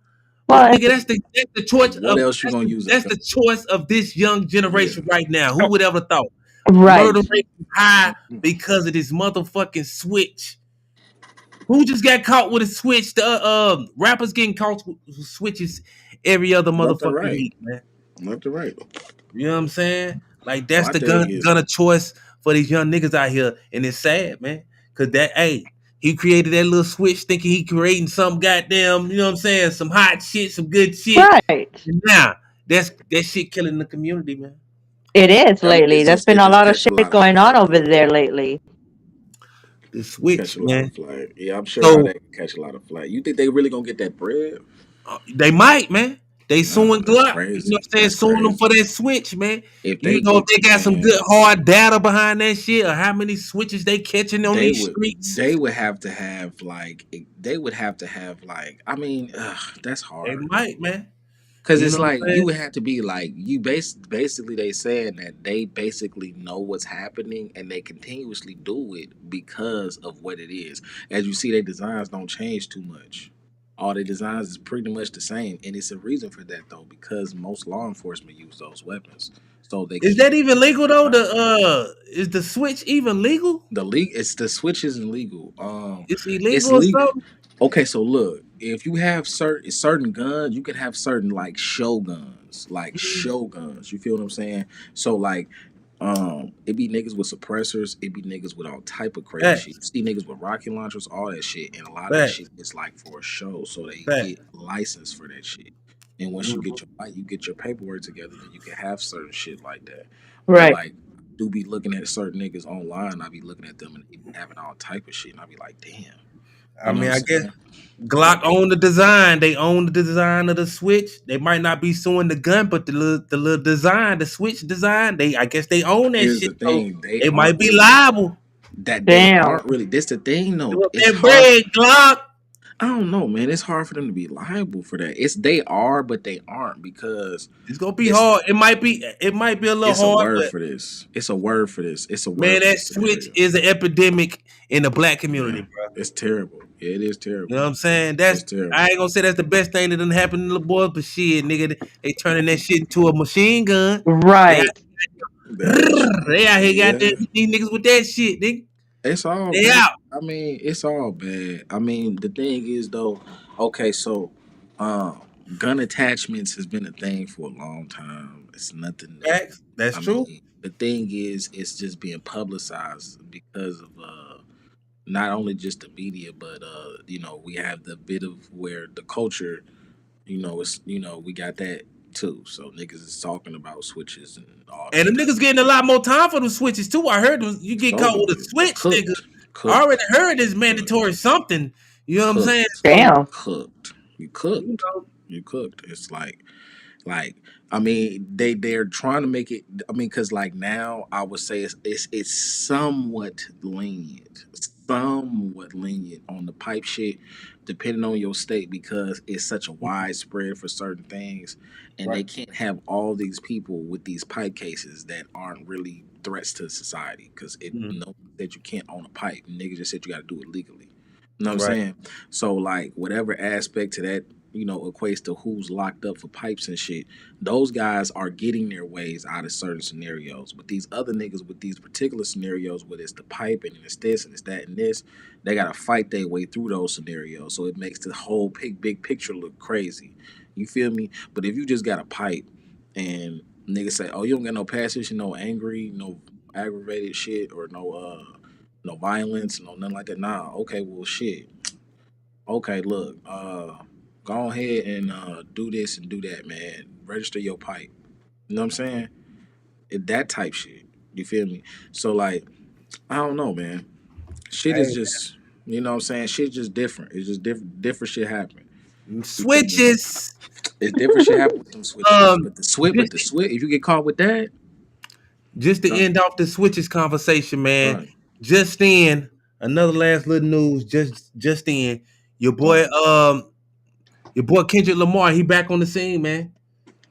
But Well, nigga, that's the choice What of else you that's gonna the, use a that's gun? the choice of this young Yeah. generation right now. Who would ever thought? Murder right. rate is high because of this motherfucking switch. Who just got caught with a switch? The rappers getting caught with switches every other Left and motherfucking right. week, man. Left and right. You know what I'm saying? Like that's My the thing gun is, of choice for these young niggas out here, and it's sad, man. Cause he created that little switch thinking he creating some goddamn, you know what I'm saying, some hot shit, some good shit. Right. And now that shit killing the community, man. It is lately. it's There's just been it a just lot of catch a shit lot of going on flack over though. there lately. The Catch switch, a lot man. of flack. Yeah, I'm sure how So they can catch a lot of flack. You think they really gonna get that bread? they might, man. They Nah, suing that's Glock. You know crazy. what I'm saying? That's Suing them for crazy. that switch, man. If You they know, if get they got some good man, hard data behind that shit, or how many switches they catching on they these would streets, they would have to have like they would have to have like I mean, that's they hard. might, man. Cause You it's know what like I'm saying? you would have to be like you basically they saying that they basically know what's happening and they continuously do it because of what it is. As you see, their designs don't change too much. All their designs is pretty much the same, and it's a reason for that though because most law enforcement use those weapons, so they Is keep that even the legal though? design. Is the switch even legal? The league, it's the switch isn't legal. It's It's illegal or legal. something? Okay, so look, if you have certain guns, you can have certain like show guns, like show guns. You feel what I'm saying? So like, it be niggas with suppressors, it be niggas with all type of crazy shit. You Facts, see niggas with rocket launchers, all that shit, and a lot of that shit facts, is like for a show, so they facts. get licensed for that shit. And once Mhm. you get your paperwork together, then you can have certain shit like that. But Right. like, I do be looking at certain niggas online. I be looking at them and they be having all type of shit, and I be like, damn. I You know mean, what I I'm guess saying? Glock Like, own the design. They own the design of the switch. They might not be suing the gun, but the little design, the switch design, I guess they own that here's shit. the So thing: they they might aren't be really liable. Damn. This the thing Give though. up It's that hard. bread, Glock. I don't know, man. It's hard for them to be liable for that. They are, but they aren't because It's gonna be it's hard. It might be a little it's a hard, word but for this. It's a word for this. It's a word man, for that this switch scenario. is an epidemic in the black Yeah, community, bro. it's terrible. Yeah, it is You terrible. know what I'm saying? It's I terrible. ain't gonna say that's the best thing that done happened to the boys, but shit, nigga, they turning that shit into a machine gun. They Right. That is true. they out here got Yeah, these niggas with that shit, nigga. it's all They bad. out. I mean, it's all bad. I mean, the thing is though, okay, so um gun attachments has been a thing for a long time. It's nothing new. Facts. That's I true. mean, the thing is it's just being publicized because of not only just the media, but we have the bit of where the culture, it's we got that too. So niggas is talking about switches and all And that them type niggas of getting a lot more time for them switches too. I heard you get so caught do with a you. switch, nigga. I Cooked, already heard it's cooked, mandatory something. You know what I'm saying? cooked, So Damn. cooked. You you cooked. know, You cooked. It's like I mean they're trying to make it. I mean, because like now I would say it's somewhat lenient on the pipe shit, depending on your state, because it's such a widespread for certain things, and they right, can't have all these people with these pipe cases that aren't really threats to society, because it mhm, no that you can't own a pipe. Niggas just said you got to do it legally. You know what I'm right. saying? So like whatever aspect to that, equates to who's locked up for pipes and shit. Those guys are getting their ways out of certain scenarios. But these other niggas with these particular scenarios, where it's the pipe and it's this and it's that and this, they gotta fight their way through those scenarios. So it makes the whole big picture look crazy. You feel me? But if you just got a pipe and niggas say, "Oh, you don't got no passion, no angry, no aggravated shit, or no violence, no nothing like that." Nah, okay, well shit. Okay, look, go ahead and do this and do that, man. Register your pipe. You know what I'm saying? That type shit. You feel me? So like, I don't know, man. Shit is Hey, just, you know what I'm saying? Shit's just different. It's just different shit happen. You feel me? switches. It's different shit happen with them switches. Um, But the switch, if you get caught with that, just to done. end off the switches conversation, man. Done. Just in another last little news. Just in Done. your boy Kendrick Lamar. He back on the scene, man.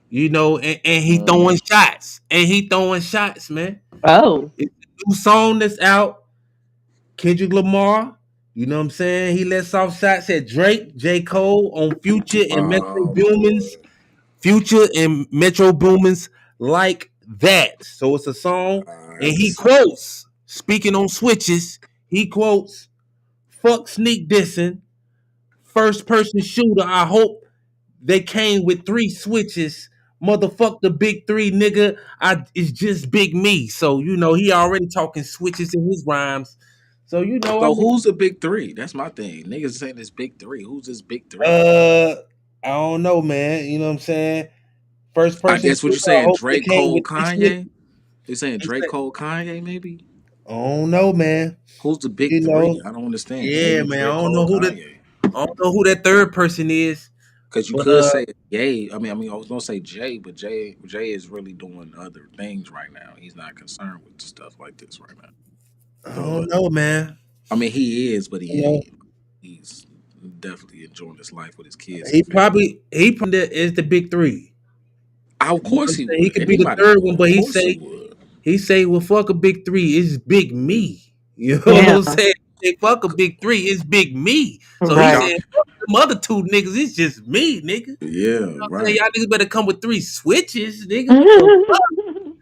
You know, and he Mm, throwing shots, and he throwing shots, man. Oh. It's a new song that's out. Kendrick Lamar. You know what I'm saying? He lets off shots at Drake, J. Cole on oh boy. Future and Metro Boomins like that. So it's a song, and That's the he song. quotes, speaking on switches, he quotes, fuck sneak dissing, first person shooter. I hope they came with 3 switches. Motherfuck the big three, nigga. It's just big me. So, he already talking switches in his rhymes. So, I So mean, who's the big three? That's my thing. Niggas saying this big three. Who's this big three? uh, I don't know, man. You know what I'm saying? First I person guess what shooter. you I saying, hope they Drake, came Cole, with 3 switches. Kanye? You saying He Drake, said, Cole, Kanye, maybe? I don't know, man. Who's the big You three? know, I don't understand. yeah, Maybe man. Drake, Cole, Kanye. I don't know who that third person is, Because you but could say Ye. I was gonna say Jay, but Jay is really doing other things right now. He's not concerned with stuff like this right now. I So don't know, man. I mean, he is, but he You know, ain't. He's definitely enjoying his life with his kids and he family. is the big three. Of You know what course I'm he saying? He would. could be the Anybody third one, would. but Of course he would. he say, well, fuck a big three, it's big me. You know what Yeah. I'm saying? He say, fuck a big three, it's big me. So he Right. Y'all, saying, fuck them other 2 niggas, it's just me, nigga. You yeah, know what I'm saying? right. Y'all niggas better come with 3 switches, nigga. What the fuck?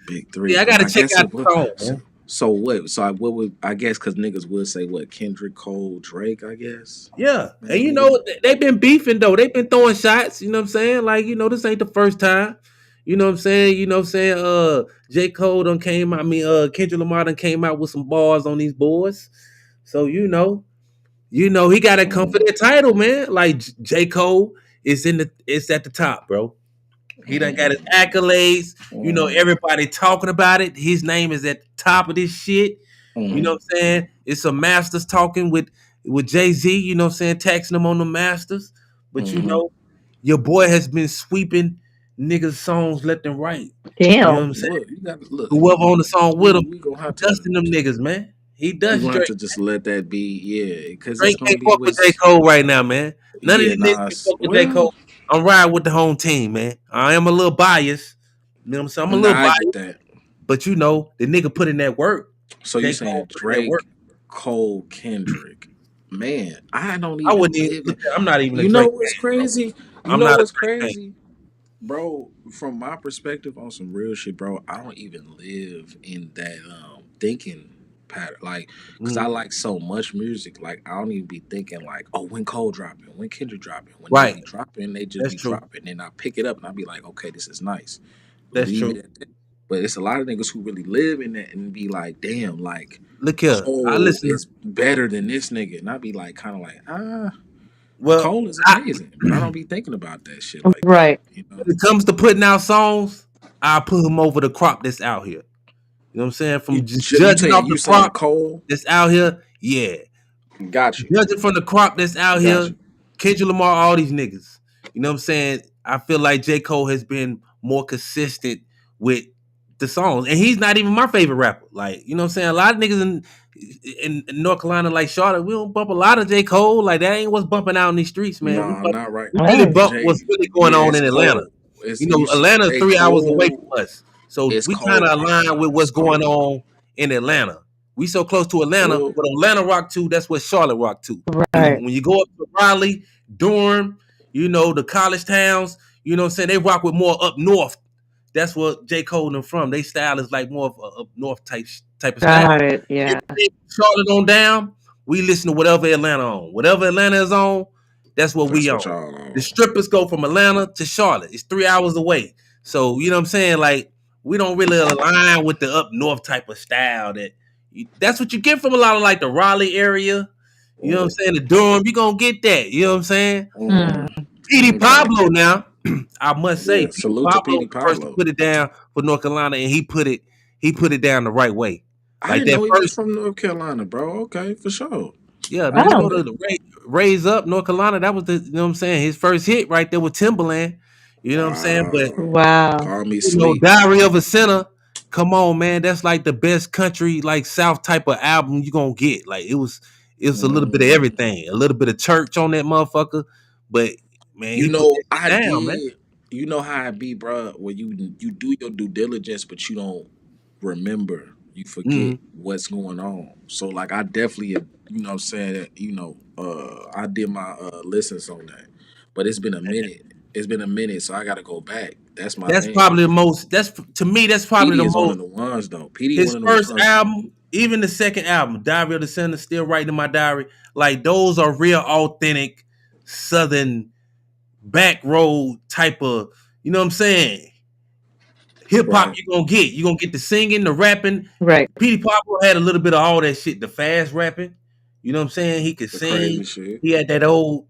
Big three. Yeah, I But gotta I check guess out it the would. song, So, man. So what? So what would I guess? Because niggas would say what Kendrick Cole, Drake. I guess Yeah, and you maybe. know they've been beefing though. They've been throwing shots. You know what I'm saying? Like this ain't the first time. You know what I'm saying? You know what I'm saying? J. Cole done came. I mean, Kendrick Lamar done came out with some bars on these boards. So he got to come for Mm, that title, man. Like J. Cole it's at the top, bro. He done got his mm, accolades. mm, Everybody talking about it. His name is at the top of this shit. You know mm, what I'm saying? It's some masters talking with Jay-Z, you know what I'm saying, taxing them on the masters. But mm. your boy has been sweeping niggas songs left and right. You know what Damn. I'm saying? Look, you got to look. Whoever on the song with him, We gonna have to. dusting them niggas, man. He We does gonna have Drake. to just let that be, yeah, because it's Drake gonna can't be fuck with with, J. Cole right now, man. None of yeah, these niggas nah, can fuck with J. well, Cole. I'm riding with the home team, man. I am a little biased. You know what I'm saying? I'm a nah, little I get biased, that. but the nigga put in that work. So you J. saying Cole put in that work. Drake, Cole, Kendrick? Man, I don't I even wouldn't even live in. look. I'm not even a You know Drake what's fan, bro. crazy? You I'm know not a what's Drake fan. crazy, bro? From my perspective, on some real shit, bro. I don't even live in that thinking pattern, like, cause I Mm, like so much music. Like, I don't even be thinking like, oh, when Cole dropping, when Kendrick dropping. When they right. be dropping, they just That's be true. dropping, and I pick it up and I be like, okay, this is nice. That's Leave true. it at that. But it's a lot of niggas who really live in that and be like, damn, like Look here. I Cole listen. is better than this nigga. And I be like, kind of like, Well, Cole is I, amazing. But I don't be thinking about that shit like that, Right. you know? when it comes to putting out songs, I put him over the crop that's out here. You know what I'm saying? From just judging off You the saying crop Cole? that's out here, yeah. Got you. Judging from the crop that's out Got here, you. Kendrick Lamar, all these niggas. You know what I'm saying? I feel like J. Cole has been more consistent with the songs. And he's not even my favorite rapper. Like, you know what I'm saying? A lot of niggas in North Carolina, like Charlotte, we don't bump a lot of J. Cole. Like, that ain't what's bumping out in these streets, man. No, not right. We really Right. bump what's Jay, really going yeah, on it's in Atlanta. Cole. It's You know, you Atlanta's J. 3 hours away Cole. from us. So It's we kind Cole of right align with now. what's It's going Cole. on in Atlanta. We so close to Atlanta. Well, What Atlanta rock to, that's what Charlotte rock to. Right. When you go up to Raleigh, Durham, the college towns, you know what I'm saying? They rock with more up north. That's what J. Cole and them from. They style is like more of a up north type of style. Got it. Yeah. Everything Charlotte on down, we listen to whatever Atlanta on. Whatever Atlanta is on, that's what we that's what on. y'all The on. strippers go from Atlanta to Charlotte. It's 3 hours away. So, you know what I'm saying? Like, we don't really align with the up north type of style that's what you get from a lot of like the Raleigh area. You know what I'm saying? The Durham, you gonna get that. You know what I'm saying? Hmm. Petey Okay. Pablo now, I must say, Yeah. Petey Salute to Pablo Petey was the first to Pablo. put it down for North Carolina, and he put it down the right way. I Like didn't that know he was first, from North Carolina, bro. Okay, for sure. yeah, I didn't know Oh. Minnesota that. raise up North Carolina. That was what I'm saying, his first hit right there with Timberland. You know what I'm saying? But Wow. Wow. Call me sleep. Diary of a Sinner. Come on, man. That's like the best country, like South type of album you gonna get. Like it was a little bit of Mm. everything, a little bit of church on that motherfucker. But man, You he put know, that shit I down, man. did. You know how I be, bro. When you do your due diligence, but you don't remember. You forget Mm-hmm. what's going on. So like, I definitely, what I'm saying, I did my listens on that, but it's been a minute. It's been a minute, so I got to go back. That's my That's thing. probably the most. That's to me. That's probably PD the is one of most. the ones though. PD His one of the first ones. album, even the second album, Diary of the Sinner, still writing in my diary. Like those are real authentic Southern back road type of. You know what I'm saying? Hip hop Right. you gonna get the singing, the rapping. Right. Petey Pablo had a little bit of all that shit, the fast rapping. You know what I'm saying? He could The sing. crazy shit. He had that old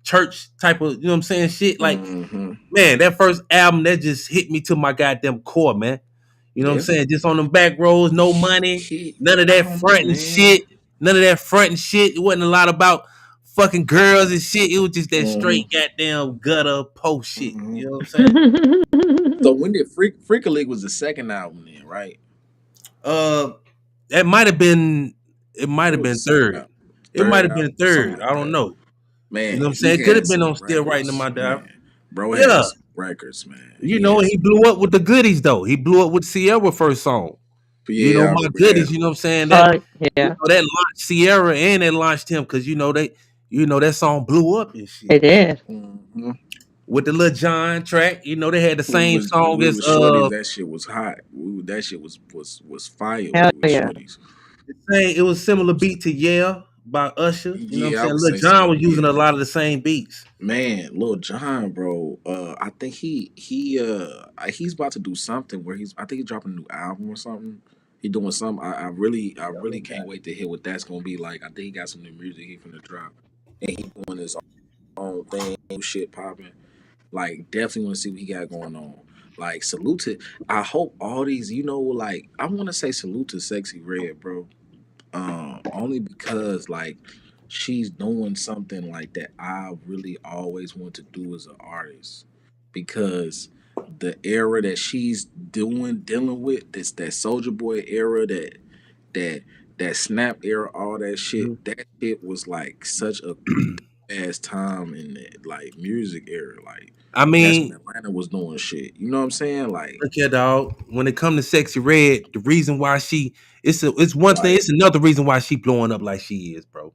church type of, you know what I'm saying, shit. Like, Hmm. man, that first album that just hit me to my goddamn core, man. You know what I'm Yeah. saying? Just on them back roads, no money, none of I that don't know, fronting man. shit, none of that fronting shit. It wasn't a lot about fucking girls and shit. It was just that Hmm. straight goddamn gutter post shit. Hmm. You know what I'm saying? So when did Freak League was the second album then, right? Uh, It might have been. It might It have was the been second third. album, It might third have been album, something third. like I don't that. know. You know Man, what I'm saying? he It could have had been some on Still Writing in records, My Diary. man. Bro had Yeah. some records, man. He blew up with the goodies though. He blew up with Sierra first song. Yeah, I My remember that. goodies. You know what I'm saying? Yeah. That launched Sierra and it launched him because that song blew up and shit. It did. Hmm. with the Lil Jon track. You know, they had the same When song we as was shorties, that shit was hot. That shit was fire when Hell we was yeah. shorties. it was similar beat to Yeah by Usher. You know what I'm Yeah, I saying? would Lil say Jon so. was using Yeah, a lot of the same beats. man, Lil Jon, bro. I think he's about to do something where I think he's dropping a new album or something. He doing something. I really can't wait to hear what that's gonna be like. I think he got some new music he finna drop, and he doing his own thing, new shit popping. Like, definitely want to see what he got going on. Like, salute to. I hope all these, like, I want to say salute to Sexy Red, bro. Only because like she's doing something like that I really always want to do as an artist. Because the era that she's dealing with, this that Soldier Boy era, that that Snap era, all that Mhm. shit, that shit was like such a fast time in the like music era. Like, I that's when mean, Atlanta was doing shit. You know what I'm saying? Like, look here, dog. When it comes to Sexy Red, the reason why it's one thing. like It's another reason why she blowing up like she is, bro.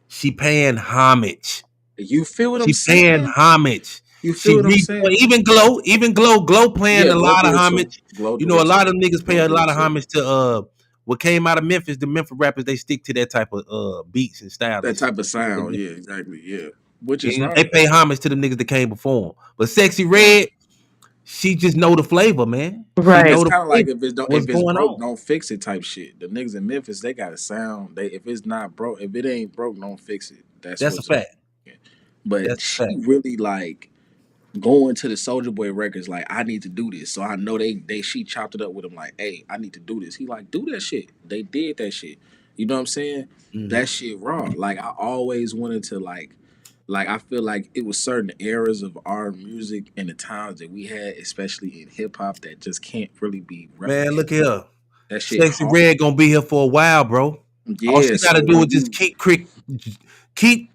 She paying homage. you feel what I'm She paying saying? homage. You feel She what I'm saying? redoing Glow paying Yeah, a Glow lot of do it too. homage. Glow You do know, a it lot too. of niggas pay Glow a do lot it of too. homage to what came out of Memphis. The Memphis rappers, they stick to that type of beats and style and That shit. type of sound, yeah, exactly, yeah. Which is And they right. pay homage to them niggas that came before 'em. But Sexy Right. Red, she just know the flavor, man. She Right. know It's the kind of like flavor. if What's it's going broke, on? don't fix it type shit. The niggas in Memphis, they got a sound. They if it's not broke, if it ain't broke, don't fix it. That's That's a what's fact. broken. But That's a she fact. really like going to the Soldier Boy records. Like, I need to do this, so I know she chopped it up with him. Like, hey, I need to do this. He like, do that shit. They did that shit. You know what I'm saying? Mhm. That shit raw. Like, I always wanted to like I feel like it was certain eras of our music and the times that we had, especially in hip hop, that just can't really be Man, replicated. look here. That shit Sexy hard. Red gonna be here for a while, bro. All Yeah. she So gotta do when is just you keep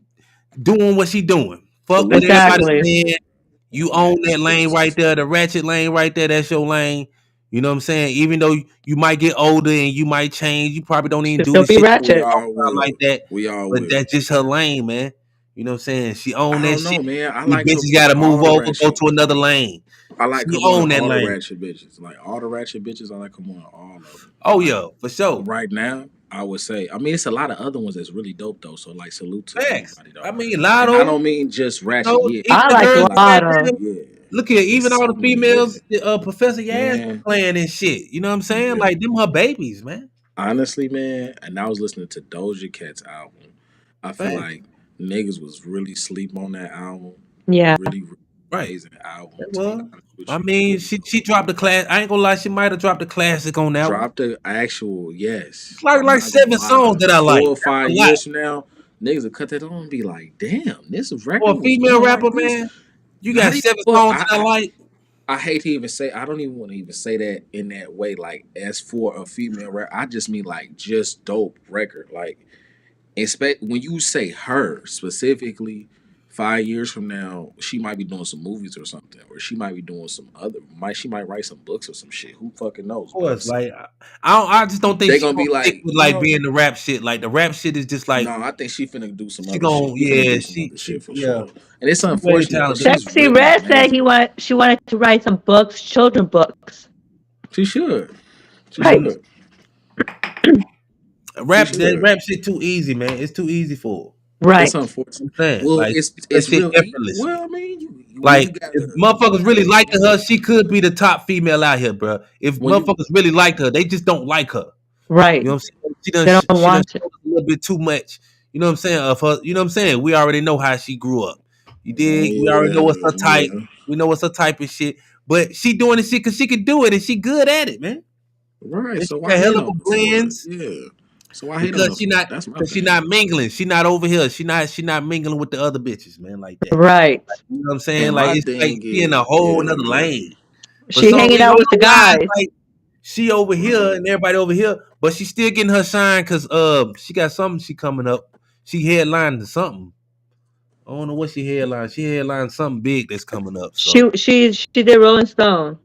doing what she doing. Fuck what salute to everybody Sexy Exactly. Red, saying. You man. own that Salute to lane right Sexy there, Red. the ratchet lane right there. That's your lane. You know what I'm saying? Even though you might get older and you might change, you probably don't even Should do still the be shit We ratchet. talk all about will. like that. We all But will. that's just her lane, man. You know what I'm saying? She I own that don't shit. know, man. I You like her bitches with gotta move all the over, go ratchet. to another lane. I like She her one of own that all the lane. ratchet bitches. Like, all the ratchet bitches, I like her one of all of them. Oh Like, yeah, for sure. right now, I would say. I mean, it's a lot of other ones that's really dope though. So like, salute to Facts. everybody I though. mean, And I Lotto, don't mean just you ratchet. know, Yeah, even I the like girls that like, Lotto. goddamn yeah. look here, It's even all so the many. Yeah, females, Professor Yaz be man. playing and shit. You know what I'm saying? Yeah. Like them her babies, man. Honestly, man. And I was listening to Doja Cat's album. I feel Facts. like niggas was really sleep on that album. Yeah. Really, really Right. amazing album. That To be was. honest with I you, mean, really she dope. dropped the class. I ain't gonna lie, she might have dropped the classic on that one. Drop the actual, It's yes. I'm like not gonna 7 songs lie. that I like. 4 or 5 That's a lot. years from now, niggas will cut that on and be like, damn, this For record a was female going like rapper, this. man, you Not got even, seven but songs that I like. I hate to even say, I don't even want to even say that in that way. Like, as for a female rap, I just mean like just dope record. Like, expect when you say her specifically, 5 years from now, she might be doing some movies or something, or she might be doing some other. She might write some books or some shit. Who fucking knows? Of But I'm course, saying like I just don't think they she gonna gonna be stick like, with like no, being the rap shit. Like the rap shit is just like no. I think she finna do some she other shit. gonna She finna yeah do some she other she shit for yeah sure. And it's she way unfortunate because talented. she's Sexy really Red said amazing. she wanted to write some books, children books. She should. She Right. Mhm. should. She That should. rap shit too easy, man. It's too easy for her. It's Right. unfortunate. I'm saying Well, like that it's shit real. effortless. Well, I mean, when Like you got if motherfuckers a really liked yeah, her, she could be the top female out here, bro. If when you motherfuckers really liked her, they just don't like her. Right. You know what I'm saying? They don't She done want to. showed us a little bit too much. You know what I'm saying? Of her, you know what I'm saying? We already know how she grew up. You dig? We already know what's yeah, her type. yeah. We know what's her type of shit. But she doing this shit because she can do it and she good at it, man. Right. And she So I got hate hella on her for it. blends Yeah. So I hate on because her for it. That's my she thing. not mingling. She not over here. She not mingling with the other bitches, man, like that. Right. You know what I'm saying? And Like my it's like thing she in a is, whole yeah, nother yeah. lane. For She some hanging reason, I out don't with the know why. guys. It's like she over here and everybody over here, but she still getting her shine because she got something she coming up. She headlining to something. I don't know what she headlined. She headlined something big that's coming up. So She did Rolling Stone.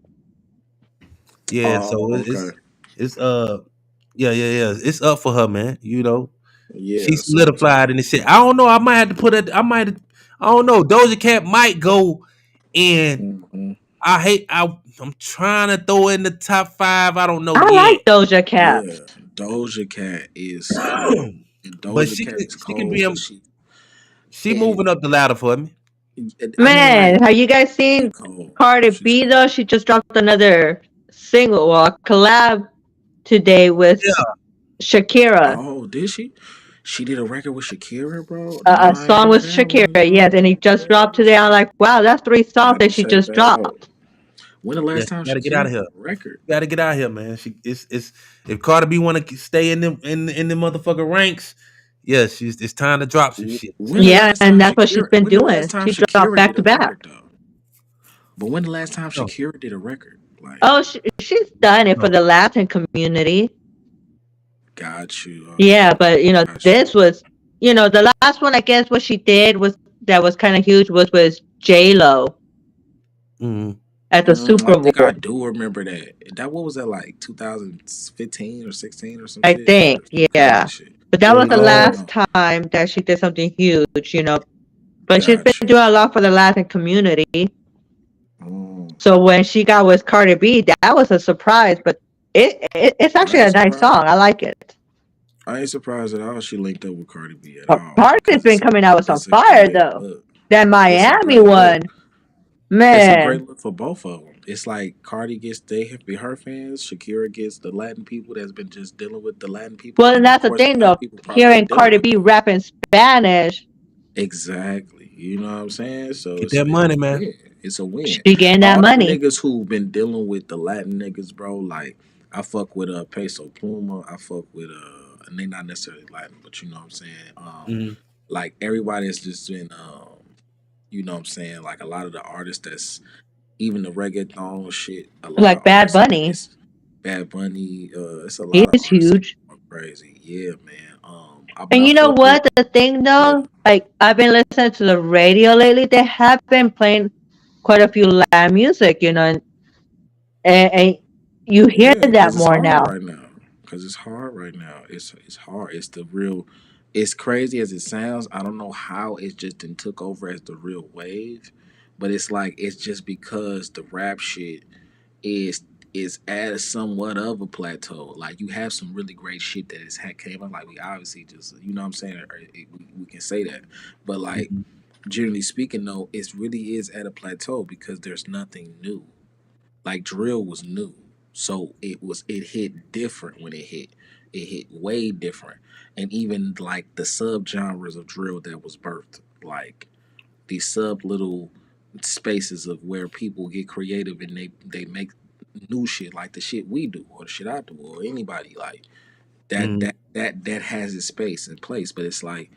yeah, Oh, so okay. it's yeah. It's up for her, man. You know, she Yeah. So solidified in this shit. I don't know. I might have to put it. I don't know. Doja Cat might go. And I'm trying to throw in the top 5. I don't know I yet. like Doja Cat. Yeah, Doja Cat is cold. And But Doja Cat is she can cold be because she moving up the ladder for me. I mean, Man, like, have you guys she seen cold. Cardi She's B cold. though? She just dropped another single, well, a collab today with Yeah. Shakira. Oh, did she? She did a record with Shakira, bro. A Nah, I ain't song heard with that one. Shakira, yes, and he just dropped today. I'm like, wow, that's 3 songs Gotta that she check just that out. dropped. When the Yeah, last time gotta get out Shakira of did here. a record? Gotta get out of here, man. It's if Cardi B want to stay in the motherfucking ranks, yeah, it's time to drop some shit. When the Yeah, last and time that's what she's Shakira? been When the last doing. time She dropped Shakira back did to a back. record though? But when the last time No, Shakira did a record? Like, Oh, she's done it for no. the Latin community. got you. Okay, Yeah, but got you. this was, the last one I guess what she did was that was kind of huge was with J Lo Mm. at the I Super think I Bowl. do remember that. What was that like 2015 or 16 or some I shit? think, Some crazy yeah. shit. But that was the J-Lo. last time that she did something huge. But she's been Got you. doing a lot for the Latin community. Mm, So when she got with Cardi B, that was a surprise. But it's I actually ain't a nice surprised. song. I like it. I ain't surprised at all she linked up with Cardi B at all Cardi's because been coming out with some it's a fire great though. look. That It's a Miami great look. one, It's a great man. look for both of them. It's like Cardi gets her fans, Shakira gets the Latin people that's been just dealing with the Latin people, Well, and and of that's the course the thing Latin though. people probably been Hearing dealing Cardi with B them. rap in Spanish, Exactly. You know what I'm saying? So Get it's that it's money, a man. win. It's a win. she getting that All them money. niggas who've been dealing with the Latin niggas, bro, like I fuck with Peso Pluma, I fuck with and they not necessarily Latin, but you know what I'm saying? Mm. Like everybody has just been you know what I'm saying, like a lot of the artists that's even the reggaeton shit, a lot of Like Bad artists have been Bunny, it's Bad Bunny, it's a lot of he's artists huge. are crazy. Yeah, man. But And I you know fuck with what? The thing yeah. though, like I've been listening to the radio lately. They have been playing quite a few Latin music, and you hear Yeah, that because it's more hard now. right now. Because it's hard right now. It's hard. It's the real. It's crazy as it sounds. I don't know how it just didn't took over as the real wave, but it's like it's just because the rap shit is is at a somewhat of a plateau. Like you have some really great shit that has came up. Like we obviously just you know what I'm saying. We can say that, but like Mhm. generally speaking, though, it really is at a plateau because there's nothing new. Like drill was new, so it hit different when it hit. It hit way different, and even like the subgenres of drill that was birthed, like these sub little spaces of where people get creative and they make new shit like the shit we do or the shit I do or anybody like that Mm. that has its space and place. But it's like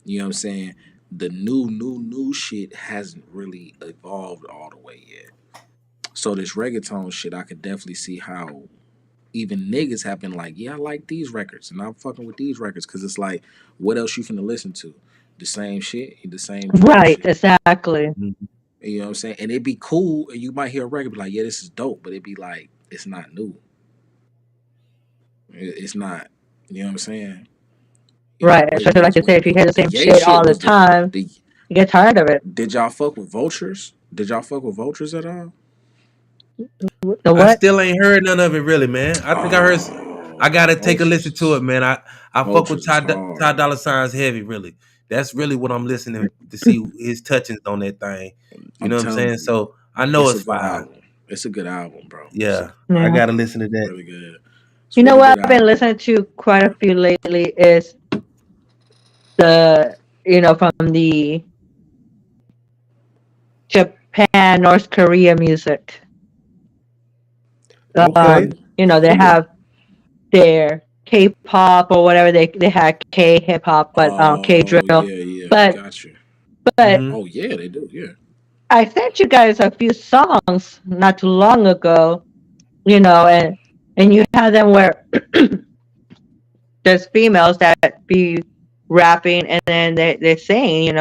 you know what I'm saying. The new shit hasn't really evolved all the way yet. So this reggaeton shit, I could definitely see how even niggas have been like, yeah, I like these records, and I'm fucking with these records because it's like, what else you finna listen to? The same shit, the same drill Right, shit. exactly. Mhm. You know what I'm saying? And it'd be cool, and you might hear a record be like, yeah, this is dope, but it'd be like, it's not new. It's not. You know what I'm saying? You know, Right. Especially like you say, if you hear the the same Yay shit shit all the was time, the. you get tired of it. Did y'all fuck with Vultures? Did y'all fuck with Vultures at all? The I what? still ain't heard none of it really, man. I think I heard. I Oh, gotta take a listen to it, Vultures. man. I fuck with Vultures is Ty hard. Dolla Sign's heavy, really. That's really what I'm listening to see his touchings on that thing. You I'm know what I'm telling saying? you, So I know it's it's a good fire. album. It's a good album, bro. Yeah, I Yeah. gotta listen to that. Really good. It's a You know really what good I've been album. listening to quite a few lately is from the Japan, North Korea music. Okay. They Who? have their K-pop or whatever they had K-hip hop, but Oh K-drill. yeah, yeah. But Got you. but Mm-hmm. Oh yeah, they do. Yeah. I sent you guys a few songs not too long ago, and you have them where there's females that be rapping and then they're saying,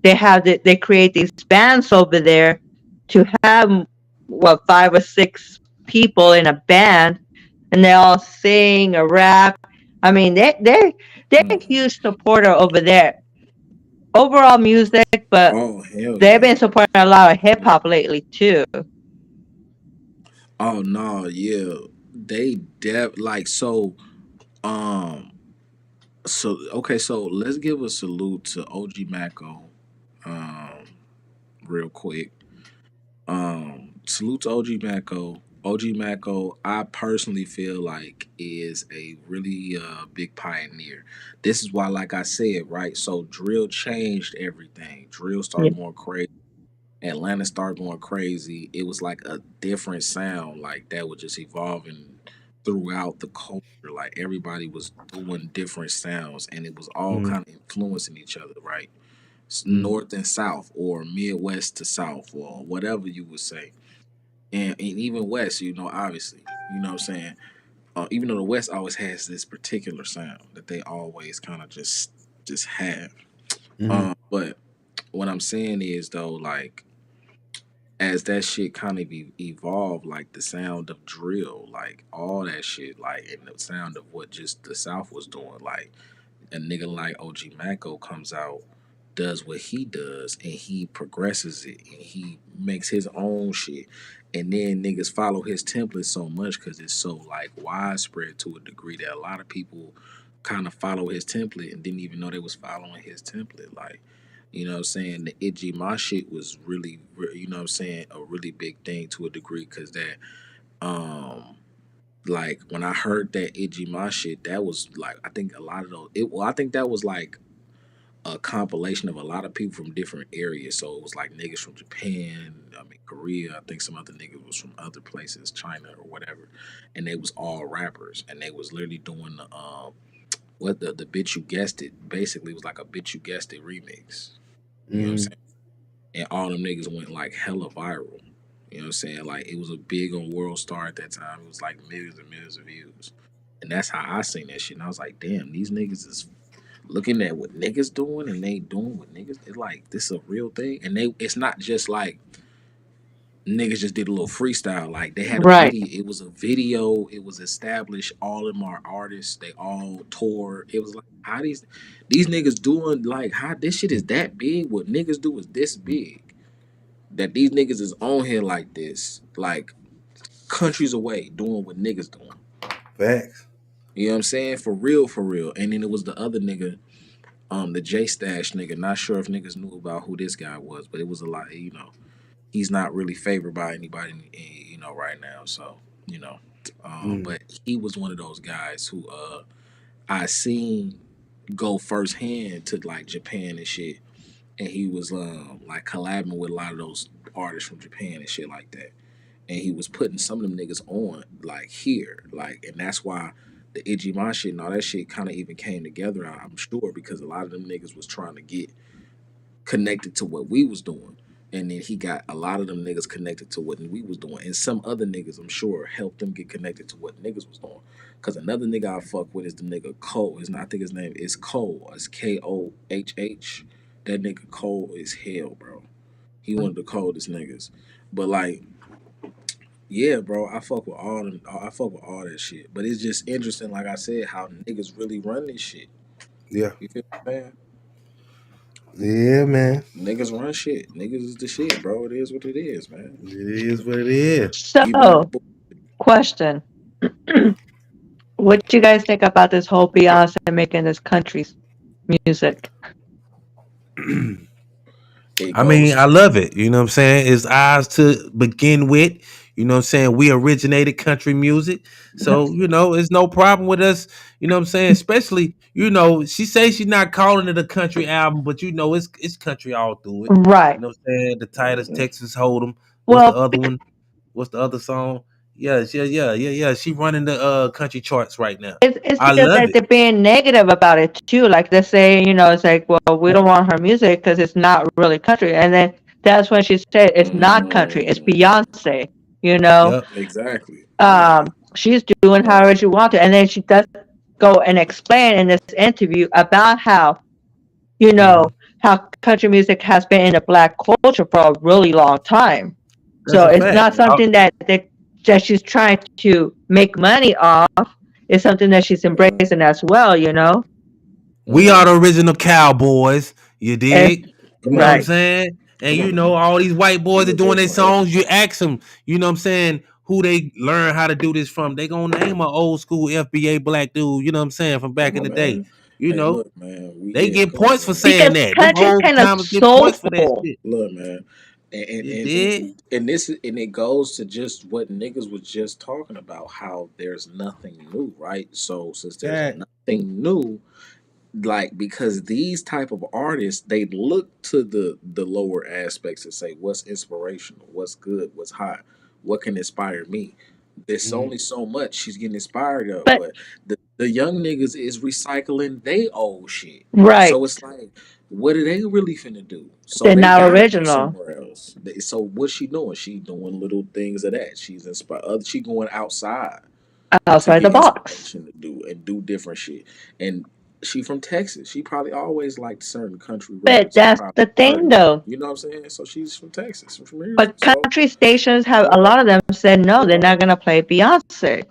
they create these bands over there to have what 5 or 6 people in a band and they all sing or rap. I mean they're a Mm. huge supporter over there. overall music, but Oh hell they've yeah. been supporting a lot of hip hop lately too. Oh no, yeah. They like so um so okay, so let's give a salute to OG Mako um real quick. Salute to OG Mako. OG Mako, I personally feel like is a really big pioneer. This is why, like I said, right? So drill changed everything. Drill Yeah. started going crazy. Atlanta started going crazy. It was like a different sound, like that was just evolving throughout the culture. Like everybody was doing different sounds, and it was all Mm, kind of influencing each other, right? mm, North and South, or Midwest to South, or whatever you would say, and even West. Obviously, you know what I'm saying. Even though the West always has this particular sound that they always kind of just have. mm, But what I'm saying is though, like as that shit kind of evolved, like the sound of drill, like all that shit, like and the sound of what just the South was doing, like a nigga like OG Mako comes out, does what he does, and he progresses it, and he makes his own shit, and then niggas follow his template so much because it's so like widespread to a degree that a lot of people kind of follow his template and didn't even know they was following his template, like. You know what I'm saying? The Itchy My shit was really, you know what I'm saying, a really big thing to a degree because that, um, like when I heard that Itchy My shit, that was like, I think a lot of those, I think that was like a compilation of a lot of people from different areas. So it was like niggas from Japan, I mean, Korea, I think some other niggas was from other places, China or whatever. And they was all rappers and they was literally doing the Bitch You Guessed It, basically was like a Bitch You Guessed It remix. You know what I'm mm. saying? And all them niggas went like hella viral. You know what I'm saying? Like it was a big on World Star at that time. It was like millions and millions of views. And that's how I seen that shit. And I was like, damn, these niggas is looking at what niggas doing and they doing what niggas. It's like this is a real thing. And it's not just like niggas just did a little freestyle. Like they had a Right. video. It was a video. It was established. All of them are artists. They all tour. It was like how these niggas doing like how this shit is that big. What niggas do is this big. That these niggas is on here like this, like countries away, doing what niggas doing. Facts. You know what I'm saying? For real, for real. And then it was the other nigga, the J Stash nigga. Not sure if niggas knew about who this guy was, but it was a lot. He's not really favored by anybody, right now. So, you know, Mm, but he was one of those guys who I seen go firsthand to like Japan and shit, and he was like collabing with a lot of those artists from Japan and shit like that. And he was putting some of them niggas on like here, like, and that's why the Itchy My shit and all that shit kind of even came together. I'm sure because a lot of them niggas was trying to get connected to what we was doing. And then he got a lot of them niggas connected to what we was doing. And some other niggas, I'm sure, helped them get connected to what niggas was doing. Cause another nigga I fuck with is the nigga Cole. I think his name is Cole. It's Kohh. That nigga Cole is hell, bro. He one of the coldest niggas. But like, yeah, bro, I fuck with all them. I fuck with all that shit. But it's just interesting, like I said, how niggas really run this shit. yeah. You feel me, man? Yeah, man. Niggas run shit. Niggas is the shit, bro. It is what it is, man. It is what it is. Even So, question: what do you guys think about this whole Beyonce making this country's music? it I mean, goes. I love it. You know what I'm saying? It's ours to begin with. You know what I'm saying? We originated country music. So, it's no problem with us. You know what I'm saying? Especially, she says she's not calling it a country album, but it's country all through it. Right. You know what I'm saying? The Titus, Texas Hold'em. What's the Well, other one? What's the other song? Yeah, yeah. She running the country charts right now. it's I because love like it. they're being negative about it too. Like they say, it's like, well, we don't want her music because it's not really country. And then that's when she said it's not country, it's Mm, Beyonce. You know, Yep. exactly. Yeah. she's doing however she wants to, and then she does go and explain in this interview about how you know Hmm. how country music has been in the black culture for a really long time. That's So a it's fact. not something that she's trying to make money off. It's something that she's Mm, embracing as well. We are mm, the original cowboys. You If, dig? Come You know what on, I'm right. saying? And come you on know, now. all these white You boys are a doing their veteran of songs. You ask them, you know what I'm saying, who they learn how to do this from. They gonna name an old school FBA black dude, you know what I'm saying, from back Come in on, the day. man. You Hey, know, look, man. We they yeah. get Go ahead, points for man. saying Because that. Them country's old kind of timers get points for that soulful. shit. Look, man. And You and did? and and this and it goes to just what niggas was just talking about. How there's nothing new, right? So since there's Yeah. nothing new, like because these type of artists they look to the lower aspects and say what's inspirational, what's good, what's hot, what can inspire me. There's Mhm. only so much she's getting inspired of, But but the young niggas is recycling they old shit. right, So it's like, what are they really finna do? So they're they not gotta go original. somewhere else. So what's she doing? She doing little things of that. She's inspired. She going outside to Outside the get box. inspiration to do and do different shit. And she from Texas. She probably always liked certain country But records and that's probably the thing heard it. though. You know what I'm saying? So she's from Texas, from here. But So country stations have a yeah. lot of them said no, they're not gonna play Beyonce.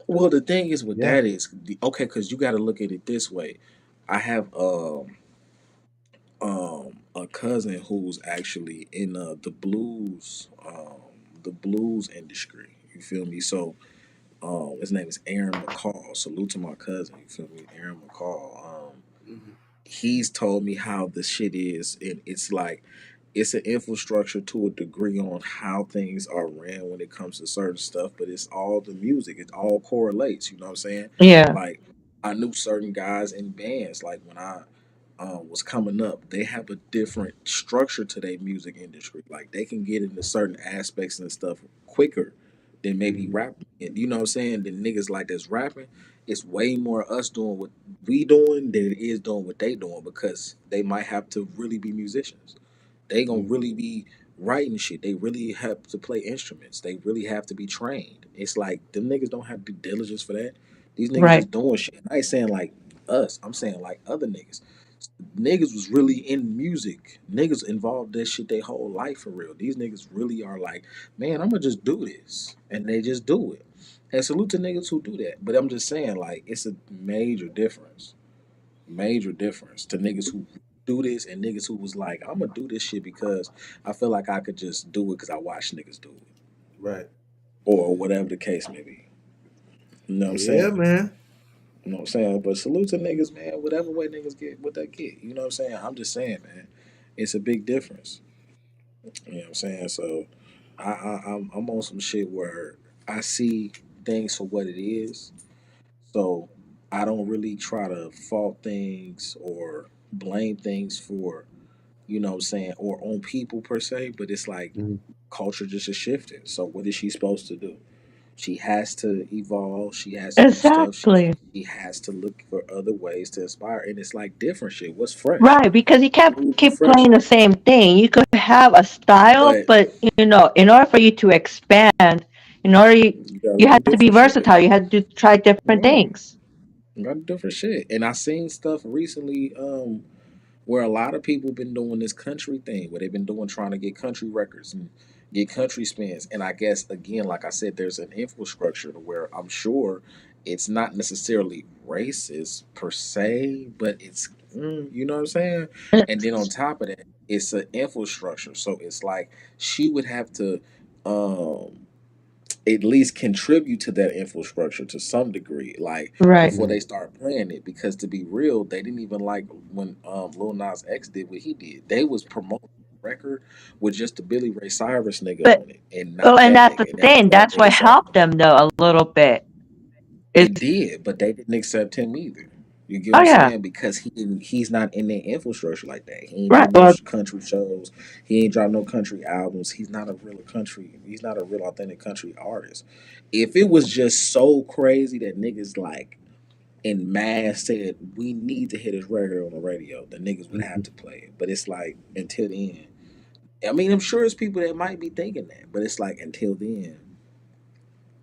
Well, the thing is with Yeah. that is okay, because you got to look at it this way. I have a cousin who's actually in the blues industry. You feel me? So his name is Aaron McCall. Salute to my cousin. You feel me? Aaron McCall. Mhm. He's told me how the shit is, and it's like it's an infrastructure to a degree on how things are ran when it comes to certain stuff, but it's all the music. It all correlates. You know what I'm saying? Yeah. Like I knew certain guys in bands. Like when I was coming up, they have a different structure to their music industry. Like they can get into certain aspects and stuff quicker than maybe Mhm. rap. And you know what I'm saying? Than niggas like that's rapping. It's way more us doing what we doing than it is doing what they doing because they might have to really be musicians. They gonna Mhm. really be writing shit. They really have to play instruments. They really have to be trained. It's like them niggas don't have due diligence for that. These niggas Right. just doing shit. I ain't saying like us. I'm saying like other niggas. Niggas was really in music. Niggas involved that shit their whole life for real. These niggas really are like, man, I'm gonna just do this, and they just do it. And salute to niggas who do that. But I'm just saying, like, it's a major difference to niggas who do this and niggas who was like, I'm gonna do this shit because I feel like I could just do it because I watch niggas do it, Right. or whatever the case may be. You know what I'm Yeah, saying? man. You know what I'm saying? But salute to niggas, man. Whatever way niggas get what they get. You know what I'm saying? I'm just saying, man. It's a big difference. You know what I'm saying? So I'm on some shit where I see things for what it is. So I don't really try to fault things or blame things for, you know what I'm saying, or on people per se, but it's like Mhm. culture just is shifting. So what is she supposed to do? She has to evolve. She has to do stuff. Exactly. She has to look for other ways to inspire. And it's like different shit. What's fresh? Right, because you can't What would be keep fresh? playing the same thing. You could have a style, But but in order for you to expand, in order you gotta you do had to be different shit. versatile. You had to try different Yeah, things. you gotta do different shit. And I seen stuff recently, where a lot of people been doing this country thing, where they've been doing trying to get country records and get country spins. And I guess again, like I said, there's an infrastructure to where I'm sure it's not necessarily racist per se, but it's you know what I'm saying. And then on top of that, it's an infrastructure. So it's like she would have to um at least contribute to that infrastructure to some degree, like Right. before they Mhm. start playing it. Because to be real, they didn't even like when Lil Nas X did what he did. They was promoting the record with just the Billy Ray Cyrus nigga But on it, and oh, not and that that's the nigga. And that was thing. that That's what nigga song. helped them though a little bit. Is It did, but they didn't accept him either. You get what oh I'm yeah. saying? Because he's not in their infrastructure like that. He ain't do Right. no Well, country shows. He ain't drop no country albums. He's not a real country. He's not a real authentic country artist. If it was just so crazy that niggas like in mass said we need to hit his record on the radio, the niggas would have Mhm. to play it. But it's like until then, I mean, I'm sure it's people that might be thinking that, but it's like until then,